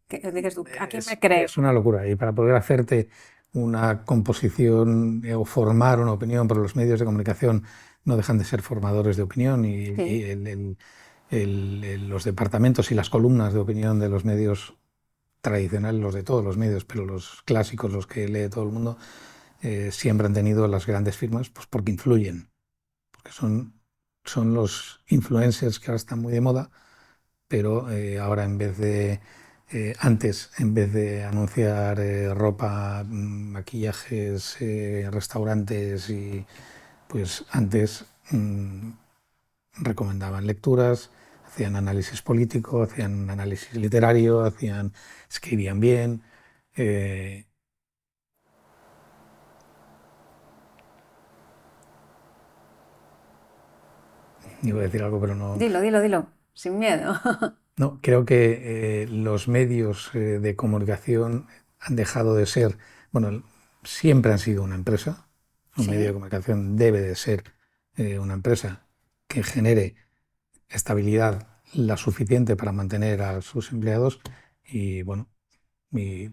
Dices tú, ¿a quién me creo? es una locura. Y para poder hacerte una composición o formar una opinión, por los medios de comunicación no dejan de ser formadores de opinión y Sí. los departamentos y las columnas de opinión de los medios tradicionales, los de todos los medios, pero los clásicos, los que lee todo el mundo, siempre han tenido las grandes firmas, pues porque influyen, porque son los influencers que ahora están muy de moda, pero ahora en vez de antes, en vez de anunciar ropa, maquillajes, restaurantes, y pues antes recomendaban lecturas, hacían análisis político, hacían análisis literario, escribían bien. eh, Iba a decir algo, pero no. Dilo, dilo, dilo, sin miedo. No, creo que los medios de comunicación han dejado de ser, bueno, siempre han sido una empresa. Un medio de Sí, comunicación debe de ser una empresa que genere estabilidad la suficiente para mantener a sus empleados y, bueno, y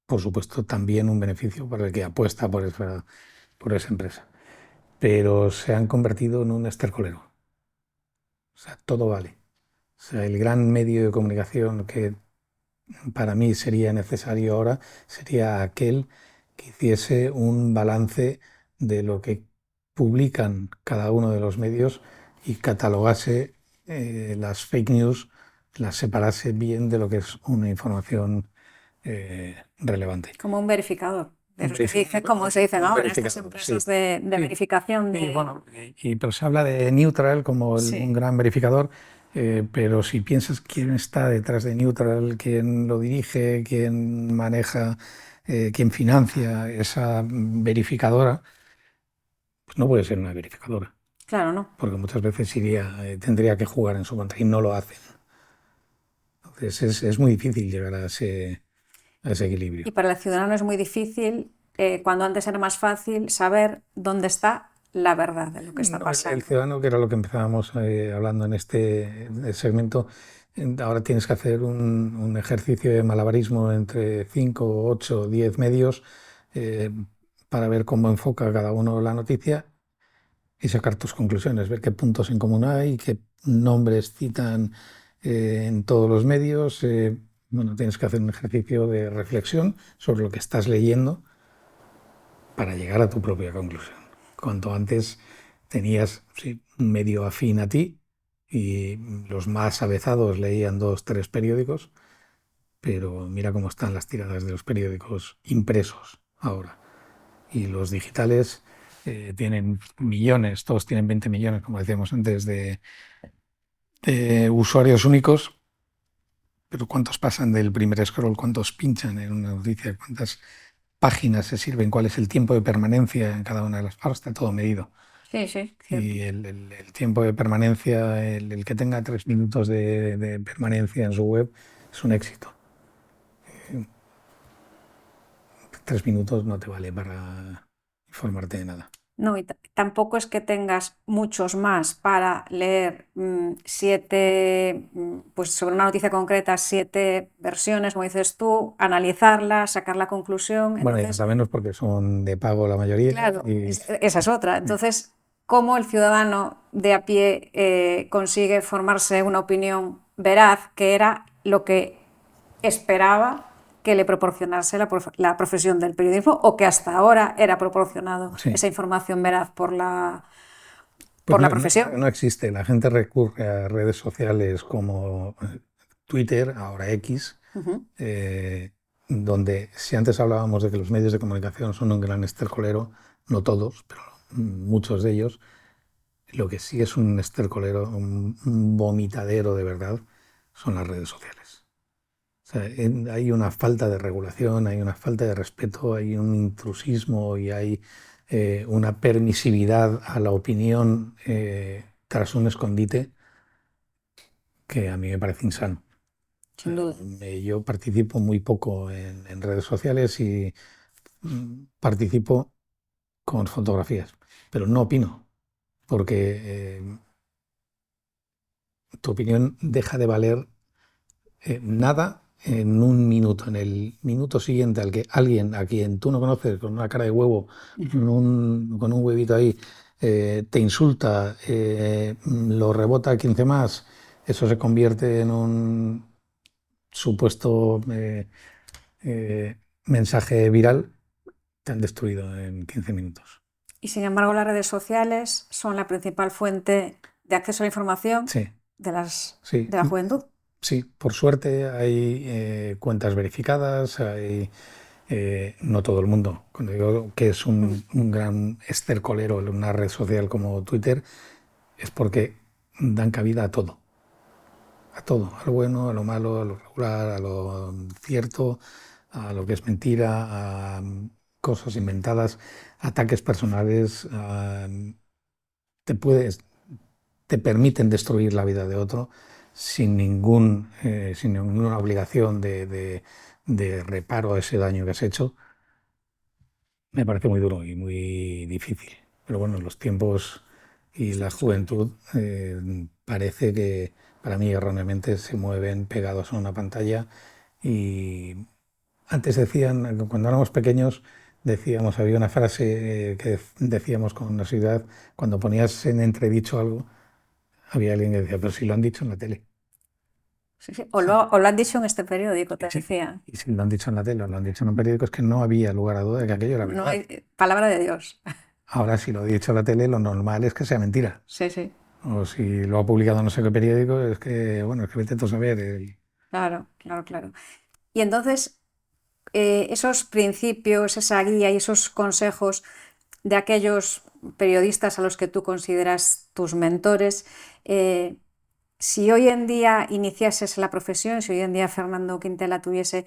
por supuesto también un beneficio para el que apuesta por esa empresa. Pero se han convertido en un estercolero. O sea, todo vale. O sea, el gran medio de comunicación que para mí sería necesario ahora sería aquel que hiciese un balance de lo que publican cada uno de los medios y catalogase las fake news, las separase bien de lo que es una información relevante. Como un verificador, de los que Verifi- dice, como se dicen un ahora, estas verificador, empresas sí. de Sí, verificación sí, de... bueno, pero se habla de Neutral como un Sí, gran verificador, pero si piensas quién está detrás de Neutral, quién lo dirige, quién maneja, quién financia esa verificadora, pues no puede ser una verificadora, claro, ¿no? porque muchas veces tendría que jugar en su contra y no lo hacen. Entonces es muy difícil llegar a ese Y equilibrio. para el ciudadano es muy difícil, cuando antes era más fácil, saber dónde está la verdad de lo que está No, el pasando. ciudadano, que era lo que empezábamos hablando en este segmento, ahora tienes que hacer un ejercicio de malabarismo entre 5, 8, 10 medios, eh, para ver cómo enfoca cada uno la noticia y sacar tus conclusiones, ver qué puntos en común hay, qué nombres citan en todos los medios. Bueno, tienes que hacer un ejercicio de reflexión sobre lo que estás leyendo para llegar a tu propia conclusión. Cuanto antes tenías, sí, un medio afín a ti y los más avezados leían 2, 3 periódicos, pero mira cómo están las tiradas de los periódicos impresos ahora. Y los digitales tienen millones, todos tienen 20 millones, como decíamos antes, de usuarios únicos, pero ¿cuántos pasan del primer scroll? ¿Cuántos pinchan en una noticia? ¿Cuántas páginas se sirven? ¿Cuál es el tiempo de permanencia en cada una de las páginas? Está todo medido. Sí, sí, cierto. Y el tiempo de permanencia, el que tenga 3 minutos de permanencia en su web, es un éxito. 3 minutos no te vale para informarte de nada. No, y tampoco es que tengas muchos más para leer, siete, pues sobre una noticia concreta, siete versiones, como dices tú, analizarla, sacar la conclusión. Bueno, y Entonces, hasta menos porque son de pago la mayoría. claro, Y esa es otra. Entonces, ¿cómo el ciudadano de a pie consigue formarse una opinión veraz, que era lo que esperaba que le proporcionase la profesión del periodismo, o que hasta ahora era proporcionado sí, esa información veraz pues por la no, profesión? no existe. La gente recurre a redes sociales como Twitter, ahora X, Ujú. eh, donde si antes hablábamos de que los medios de comunicación son un gran estercolero, no todos, pero muchos de ellos, lo que sí es un estercolero, un vomitadero de verdad, son las redes sociales. O sea, hay una falta de regulación, hay una falta de respeto, hay un intrusismo y hay una permisividad a la opinión tras un escondite que a mí me parece insano. O Sin sea, duda. yo participo muy poco en redes sociales y participo con fotografías, pero no opino, porque tu opinión deja de valer nada en un minuto. En el minuto siguiente al que alguien a quien tú no conoces, con una cara de huevo, con un huevito ahí, te insulta, lo rebota a 15 más, eso se convierte en un supuesto mensaje viral, te han destruido en 15 minutos. Y sin embargo, las redes sociales son la principal fuente de acceso a la información Sí, sí. de la juventud. Sí, por suerte hay cuentas verificadas, no todo el mundo. Cuando digo que es Mm. un gran estercolero en una red social como Twitter, es porque dan cabida a todo, a lo bueno, a lo malo, a lo regular, a lo cierto, a lo que es mentira, a cosas inventadas, ataques personales, te puedes, te permiten destruir la vida de otro sin ninguna obligación de reparo a ese daño que has hecho. Me parece muy duro y muy difícil. Pero bueno, los tiempos y la juventud parece que, para mí erróneamente, se mueven pegados a una pantalla. Y antes decían, cuando éramos pequeños, decíamos, había una frase que decíamos con asiduidad, cuando ponías en entredicho algo, había alguien que decía, pero si lo han dicho en la tele. Sí, sí. O sea, O lo han dicho en este periódico, te sí, decía. y si lo han dicho en la tele o lo han dicho en un periódico, es que no había lugar a duda de que aquello era No verdad. hay palabra de Dios. Ahora, si lo ha dicho en la tele, lo normal es que sea mentira. Sí, sí, O si lo ha publicado no sé qué periódico, es que, bueno, es que vete tú a saber. claro, claro, claro. Y entonces, esos principios, esa guía y esos consejos de aquellos periodistas a los que tú consideras tus mentores, si hoy en día iniciases la profesión, si hoy en día Fernando Quintela tuviese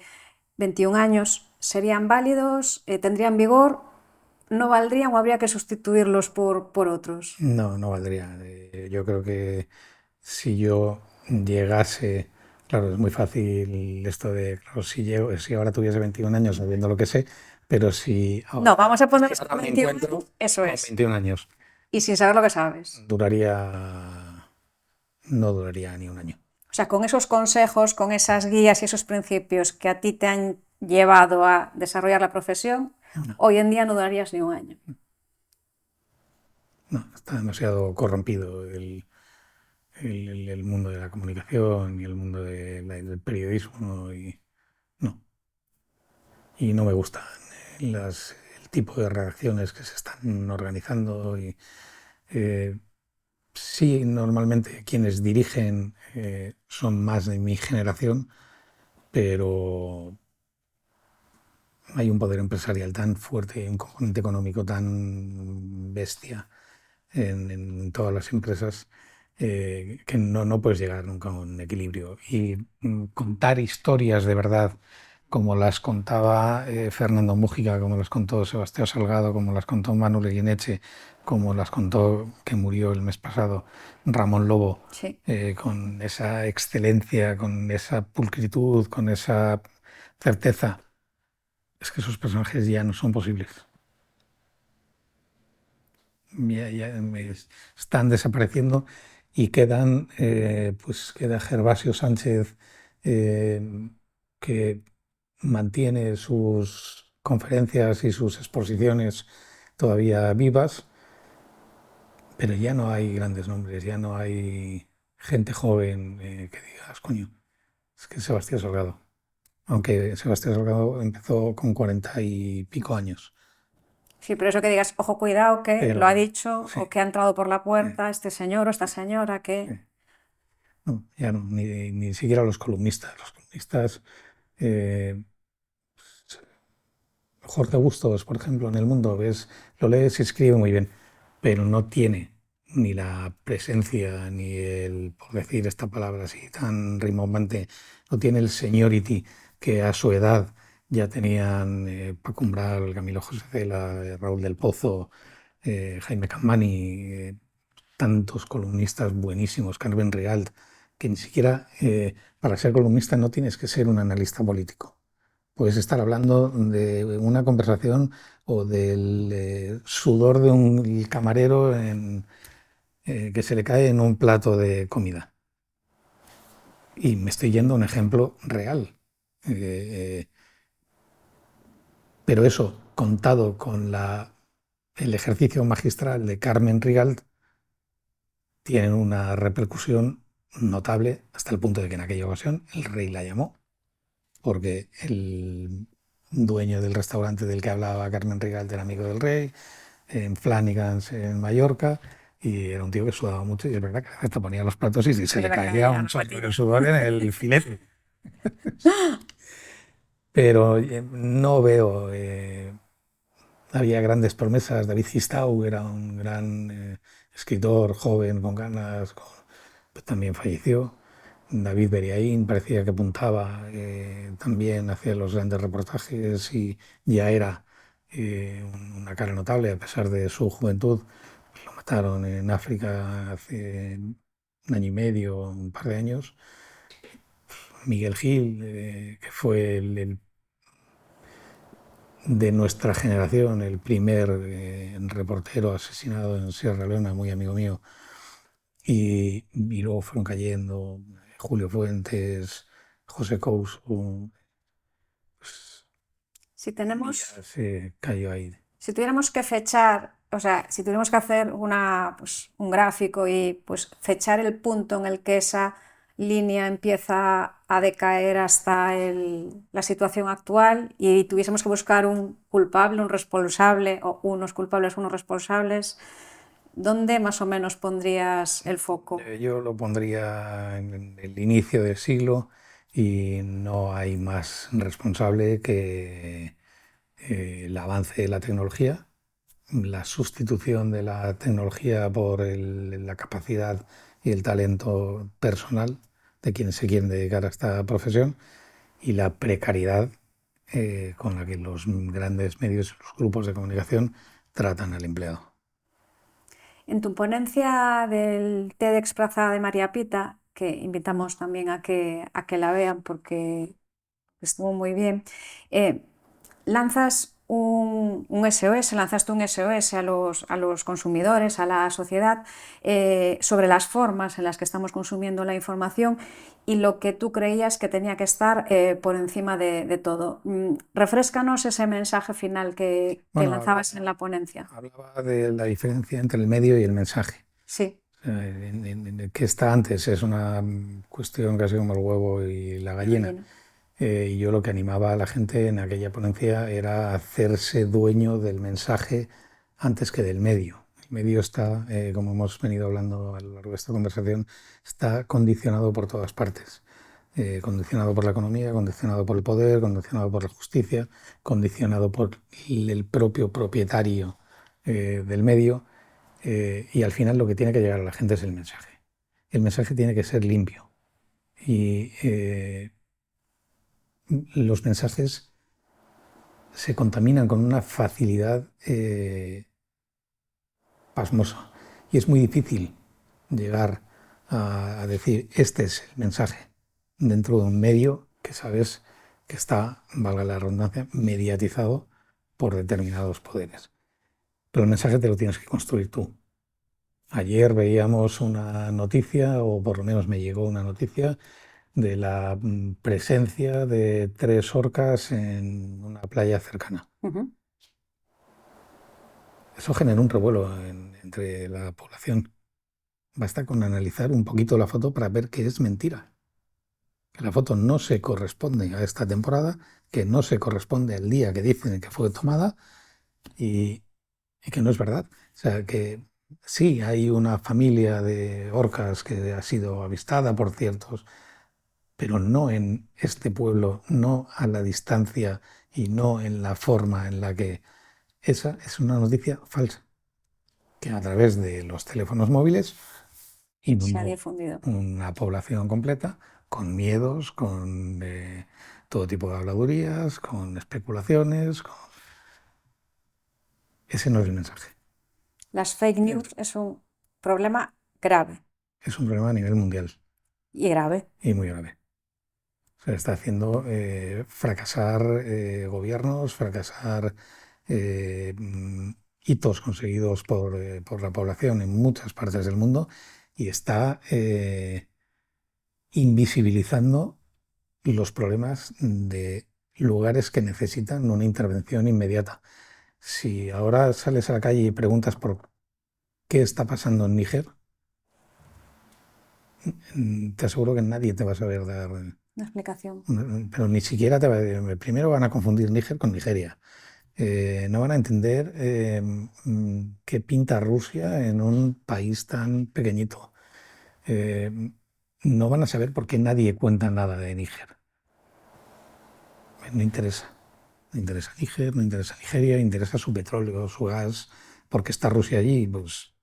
21 años, ¿serían válidos? ¿Tendrían vigor? ¿No valdrían o habría que sustituirlos por otros? No, no valdría. Yo creo que si yo llegase, claro, es muy fácil esto de, claro, si ahora tuviese 21 años sabiendo lo que sé, pero si No, ahora, vamos a poner si ahora me 21 encuentro años, eso con es. 21 años, Y sin saber lo que sabes. no duraría ni un año. O sea, con esos consejos, con esas guías y esos principios que a ti te han llevado a desarrollar la profesión, No, hoy en día no durarías ni un año. no, está demasiado corrompido el mundo de la comunicación y el mundo del periodismo no, y no me gustan el tipo de redacciones que se están organizando eh, sí, normalmente quienes dirigen son más de mi generación, pero hay un poder empresarial tan fuerte y un componente económico tan bestia en todas las empresas que no puedes llegar nunca a un equilibrio. Y contar historias de verdad, como las contaba Fernando Múgica, como las contó Sebastián Salgado, como las contó Manu Leguineche, como las contó, que murió el mes pasado, Ramón Lobo, Sí. con esa excelencia, con esa pulcritud, con esa certeza, es que esos personajes ya no son posibles. Están desapareciendo y quedan, pues queda Gervasio Sánchez, que mantiene sus conferencias y sus exposiciones todavía vivas, pero ya no hay grandes nombres, ya no hay gente joven que digas, coño, es que Sebastián Salgado. Aunque Sebastián Salgado empezó con 40 y pico años, Sí, pero eso que digas, ojo, cuidado, que lo ha pero dicho sí. o que ha entrado por la eh, puerta este señor o esta señora que... eh. No, ya no, ni siquiera los columnistas. Los columnistas, eh, Jorge Bustos, por ejemplo, en El Mundo, lo lees y escribe muy bien, pero no tiene ni la presencia, ni el, por decir esta palabra así tan rimbombante, no tiene el seniority que a su edad ya tenían Paco Umbral, Camilo José Cela, Raúl del Pozo, Jaime Campani, tantos columnistas buenísimos, Carmen Rialt, que ni siquiera para ser columnista no tienes que ser un analista político. Puedes estar hablando de una conversación o del sudor de un camarero que se le cae en un plato de comida. Y me estoy yendo a un ejemplo real. Eh, pero eso, contado con el ejercicio magistral de Carmen Rialt, tienen una repercusión notable hasta el punto de que en aquella ocasión el rey la llamó, porque el dueño del restaurante del que hablaba Carmen Rigal era amigo del rey, en Flanagan's en Mallorca, y era un tío que sudaba mucho y es verdad que a veces te ponía los platos y se le caía un chorro de sudor en el filete. Pero no veo... había grandes promesas. David Gistau era un gran escritor joven, con ganas, pues también falleció. David Beriaín parecía que apuntaba también hacia los grandes reportajes y ya era una cara notable a pesar de su juventud. Lo mataron en África hace un año y medio, un par de años. Miguel Gil, que fue de nuestra generación, el primer reportero asesinado en Sierra Leona, muy amigo mío, y luego fueron cayendo Julio Fuentes, José Couso, pues, Si ya tenemos, se cayó ahí. si tuviéramos que fechar, o sea, si tuviéramos que hacer una, pues, un gráfico y pues fechar el punto en el que esa línea empieza a decaer hasta la situación actual y tuviésemos que buscar un culpable, un responsable o unos culpables, unos responsables, ¿dónde más o menos pondrías el foco? Yo lo pondría en el inicio del siglo, y no hay más responsable que el avance de la tecnología, la sustitución de la tecnología por la capacidad y el talento personal de quienes se quieren dedicar a esta profesión y la precariedad con la que los grandes medios, los grupos de comunicación tratan al empleado. En tu ponencia del TEDx Plaza de María Pita, que invitamos también a que la vean porque estuvo muy bien, eh, lanzaste un SOS a los consumidores, a la sociedad, sobre las formas en las que estamos consumiendo la información y lo que tú creías que tenía que estar por encima de todo. Refréscanos ese mensaje final que Bueno, lanzabas en la ponencia. hablaba de la diferencia entre el medio y el mensaje. Sí, ¿Qué está antes? Es una cuestión casi como el huevo y la la gallina. gallina. Y yo lo que animaba a la gente en aquella ponencia era hacerse dueño del mensaje antes que del medio. El medio está, como hemos venido hablando a lo largo de esta conversación, está condicionado por todas partes. Condicionado por la economía, condicionado por el poder, condicionado por la justicia, condicionado por el propio propietario del medio. Y al final lo que tiene que llegar a la gente es el mensaje. El mensaje tiene que ser limpio. Y los mensajes se contaminan con una facilidad pasmosa. Y es muy difícil llegar a decir, este es el mensaje, dentro de un medio que sabes que está, valga la redundancia, mediatizado por determinados poderes. Pero el mensaje te lo tienes que construir tú. Ayer veíamos una noticia, o por lo menos me llegó una noticia, de la presencia de 3 orcas en una playa cercana. Ujú. Eso genera un revuelo entre la población. Basta con analizar un poquito la foto para ver que es mentira. Que la foto no se corresponde a esta temporada, que no se corresponde al día que dicen que fue tomada y, y que no es verdad. O sea, que sí, hay una familia de orcas que ha sido avistada por ciertos, pero no en este pueblo, no a la distancia y no en la forma en la que... Esa es una noticia falsa, que a través de los teléfonos móviles Se ha inundó difundido. una población completa con miedos, con todo tipo de habladurías, con especulaciones. Ese no es el mensaje. Las fake news es un problema grave Es un problema a nivel mundial y grave. y muy grave. Se está haciendo fracasar gobiernos, fracasar hitos conseguidos por la población en muchas partes del mundo y está invisibilizando los problemas de lugares que necesitan una intervención inmediata. Si ahora sales a la calle y preguntas por qué está pasando en Níger, te aseguro que nadie te va a saber dar, Una explicación. pero ni siquiera te va a decir. Primero van a confundir Níger con Nigeria. No van a entender qué pinta Rusia en un país tan pequeñito. No van a saber por qué nadie cuenta nada de Níger. No interesa. No interesa Níger, no interesa Nigeria, interesa su petróleo, su gas, porque está Rusia allí, pues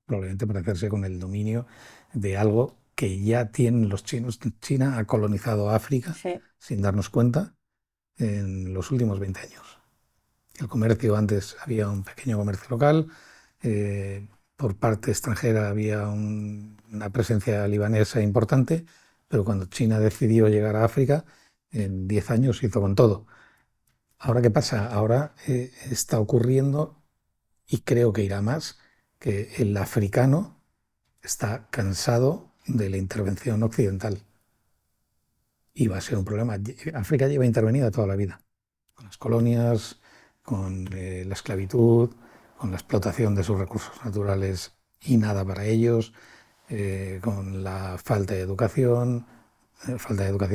probablemente para hacerse con el dominio de algo que ya tienen los chinos. China ha colonizado África Sí. sin darnos cuenta en los últimos 20 años. El comercio, antes había un pequeño comercio local, por parte extranjera había una presencia libanesa importante, pero cuando China decidió llegar a África, en 10 años hizo con todo. Ahora, ¿qué pasa? Ahora está ocurriendo, y creo que irá más, que el africano está cansado de la intervención occidental y va a ser un problema. África lleva intervenida toda la vida, con las colonias, con la esclavitud, con la explotación de sus recursos naturales y nada para ellos, con la falta de educación,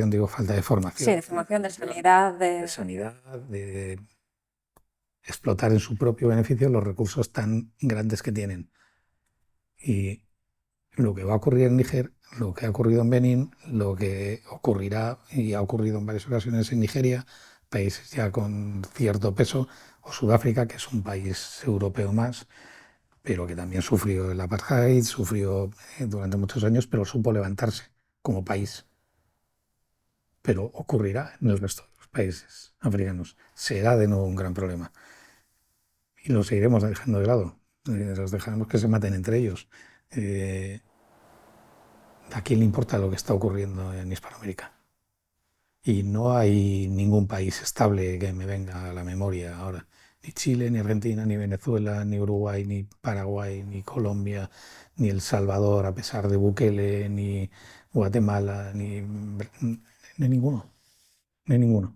digo, falta de Sí, formación, de formación, de sanidad, de de... sanidad, de explotar en su propio beneficio los recursos tan grandes que tienen. Y lo que va a ocurrir en Níger lo que ha ocurrido en Benín, lo que ocurrirá y ha ocurrido en varias ocasiones en Nigeria, países ya con cierto peso, o Sudáfrica, que es un país europeo más, pero que también sufrió el apartheid, sufrió durante muchos años, pero supo levantarse como país. Pero ocurrirá en el resto de los países africanos. Será de nuevo un gran problema. Y los seguiremos dejando de lado. Los dejaremos que se maten entre ellos. ¿A quién le importa lo que está ocurriendo en Hispanoamérica? Y no hay ningún país estable que me venga a la memoria ahora. Ni Chile, ni Argentina, ni Venezuela, ni Uruguay, ni Paraguay, ni Colombia, ni El Salvador, a pesar de Bukele, ni Guatemala, ni ninguno. No hay ninguno.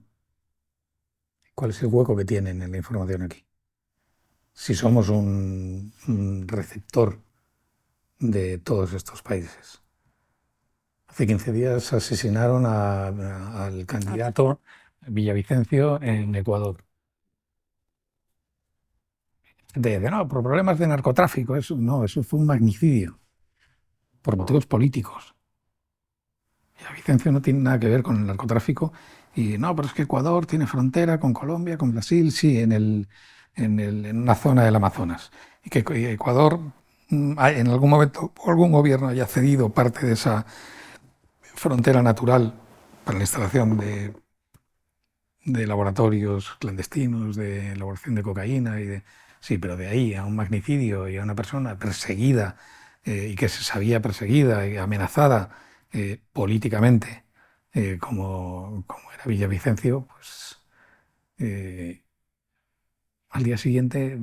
¿Cuál es el hueco que tienen en la información aquí? Si somos un receptor de todos estos países. Hace 15 días asesinaron al candidato Villavicencio en Ecuador. No, por problemas de narcotráfico. Eso fue un magnicidio por motivos políticos. Villavicencio no tiene nada que ver con el narcotráfico. Y no, pero es que Ecuador tiene frontera con Colombia, con Brasil, sí, en una zona del Amazonas. Y que Ecuador, en algún momento, algún gobierno haya cedido parte de esa frontera natural para la instalación de laboratorios clandestinos, de elaboración de cocaína sí, pero de ahí a un magnicidio y a una persona perseguida y que se sabía perseguida y amenazada políticamente como era Villavicencio, pues al día siguiente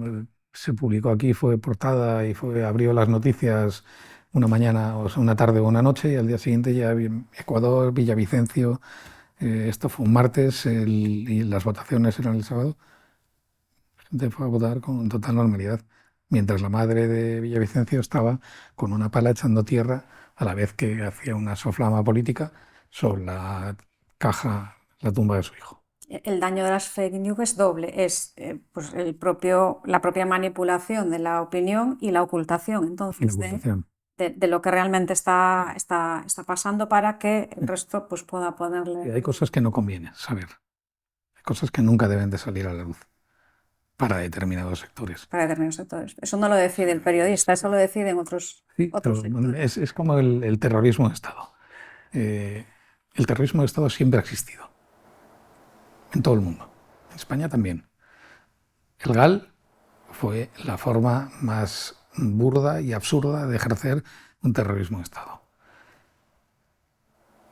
se publicó aquí, fue portada y abrió las noticias una mañana, o sea, una tarde o una noche, y al día siguiente ya Ecuador, Villavicencio. Esto fue un martes y las votaciones eran el sábado. La gente fue a votar con total normalidad, mientras la madre de Villavicencio estaba con una pala echando tierra a la vez que hacía una soflama política sobre la caja, la tumba de su hijo. El daño de las fake news es doble, es pues la propia manipulación de la opinión y la ocultación, entonces, de lo que realmente está pasando para que el resto pues, pueda ponerle... Y hay cosas que no conviene saber, hay cosas que nunca deben de salir a la luz para determinados sectores. Para determinados sectores. Eso no lo decide el periodista, eso lo deciden otros sectores. Es como el terrorismo de Estado. El terrorismo de Estado siempre ha existido. En todo el mundo. En España también. El GAL fue la forma más burda y absurda de ejercer un terrorismo de Estado.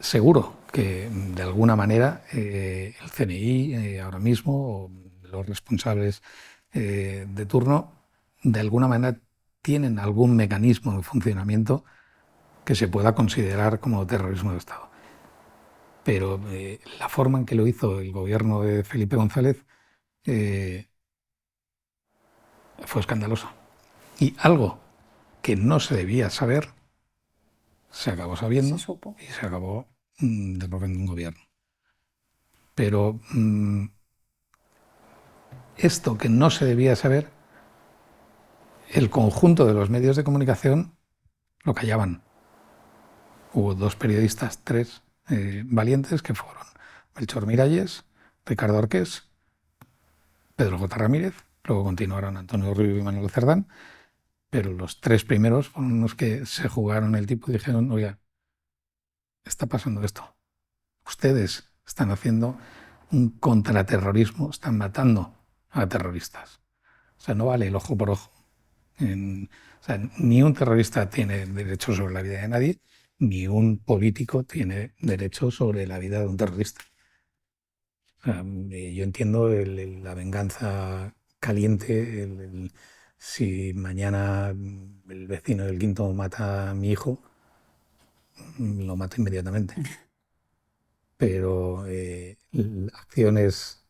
Seguro que de alguna manera el CNI ahora mismo, o los responsables de turno, de alguna manera tienen algún mecanismo de funcionamiento que se pueda considerar como terrorismo de Estado. Pero la forma en que lo hizo el gobierno de Felipe González fue escandaloso. Y algo que no se debía saber se acabó sabiendo y se acabó derrocando un gobierno. Pero esto que no se debía saber, el conjunto de los medios de comunicación lo callaban. Hubo 2 periodistas, 3 valientes que fueron Melchor Miralles, Ricardo Arqués, Pedro J. Ramírez, luego continuaron Antonio Rubio y Manuel Cerdán, pero los 3 primeros fueron los que se jugaron el tipo y dijeron, oiga, está pasando esto. Ustedes están haciendo un contraterrorismo, están matando a terroristas. O sea, no vale el ojo por ojo. O sea, ni un terrorista tiene derecho sobre la vida de nadie, ni un político tiene derecho sobre la vida de un terrorista. O sea, yo entiendo la venganza caliente, si mañana el vecino del quinto mata a mi hijo, lo mato inmediatamente. Pero acciones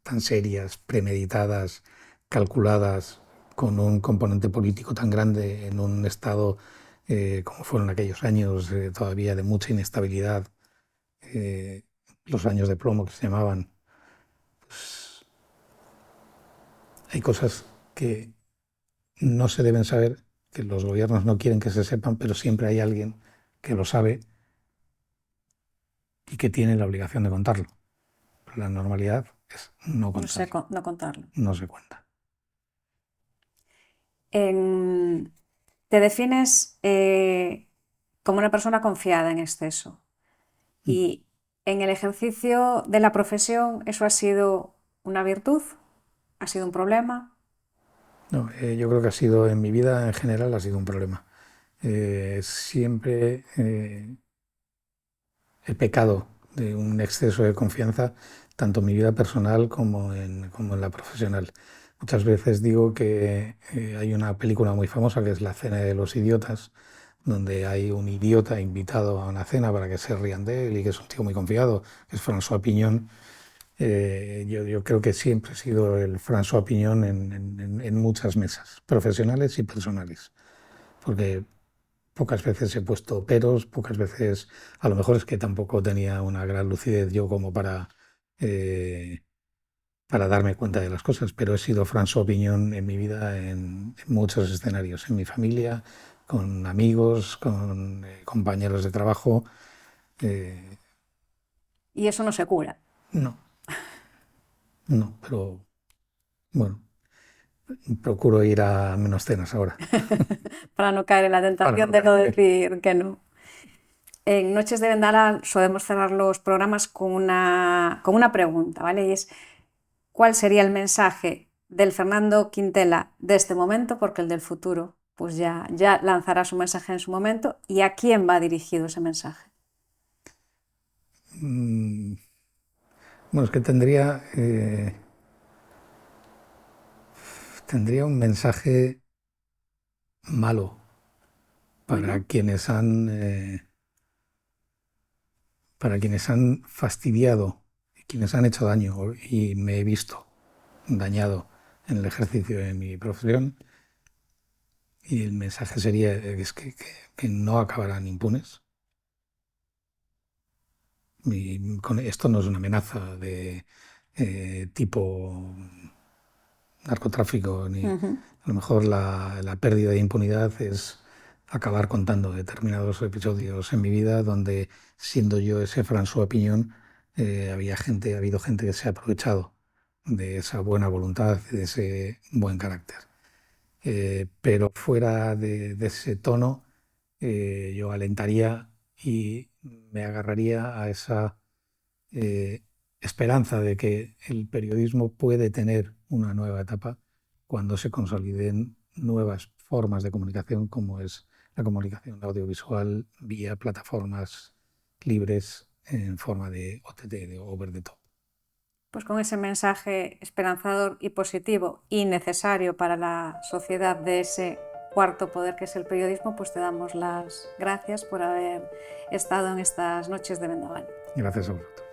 tan serias, premeditadas, calculadas, con un componente político tan grande en un estado como fueron aquellos años todavía de mucha inestabilidad, los años de plomo que se llamaban, pues hay cosas que no se deben saber, que los gobiernos no quieren que se sepan, pero siempre hay alguien que lo sabe y que tiene la obligación de contarlo. La normalidad es no contarlo. No contarlo. No se cuenta. Te defines como una persona confiada en exceso. Y en el ejercicio de la profesión, ¿eso ha sido una virtud? ¿Ha sido un problema? No, yo creo que ha sido, en mi vida en general, ha sido un problema. Siempre he pecado de un exceso de confianza, tanto en mi vida personal como en la profesional. Muchas veces digo que hay una película muy famosa que es La cena de los idiotas, donde hay un idiota invitado a una cena para que se rían de él y que es un tío muy confiado, que es François Pignon. Yo creo que siempre he sido el François Pignon en muchas mesas, profesionales y personales, porque pocas veces he puesto peros, pocas veces, a lo mejor es que tampoco tenía una gran lucidez yo como eh, para darme cuenta de las cosas, pero he sido François Pignon en mi vida en muchos escenarios, en mi familia, con amigos, con compañeros de trabajo. eh, Y eso no se cura. no, no, pero bueno, procuro ir a menos cenas ahora. Para no caer en la Para tentación no de no caer. decir que no. En Noches de Vendala solemos cerrar los programas con una pregunta, ¿vale? Y es, ¿cuál sería el mensaje del Fernando Quintela de este momento? Porque el del futuro, pues ya lanzará su mensaje en su momento. ¿Y a quién va dirigido ese mensaje? Mm, Bueno, es que tendría un mensaje malo para Bueno, para quienes han fastidiado, quienes han hecho daño y me he visto dañado en el ejercicio de mi profesión. Y el mensaje sería que no acabarán impunes. Y esto no es una amenaza de tipo narcotráfico, ni ujú. a lo mejor la pérdida de impunidad es acabar contando determinados episodios en mi vida donde, siendo yo ese François Pignon, ha habido gente que se ha aprovechado de esa buena voluntad, de ese buen carácter. Pero fuera de ese tono, yo alentaría y me agarraría a esa eh, esperanza de que el periodismo puede tener una nueva etapa cuando se consoliden nuevas formas de comunicación, como es la comunicación audiovisual vía plataformas libres en forma de OTT, de over the top. Pues con ese mensaje esperanzador y positivo y necesario para la sociedad de ese cuarto poder que es el periodismo, pues te damos las gracias por haber estado en estas noches de Vendaval. Gracias a vosotros.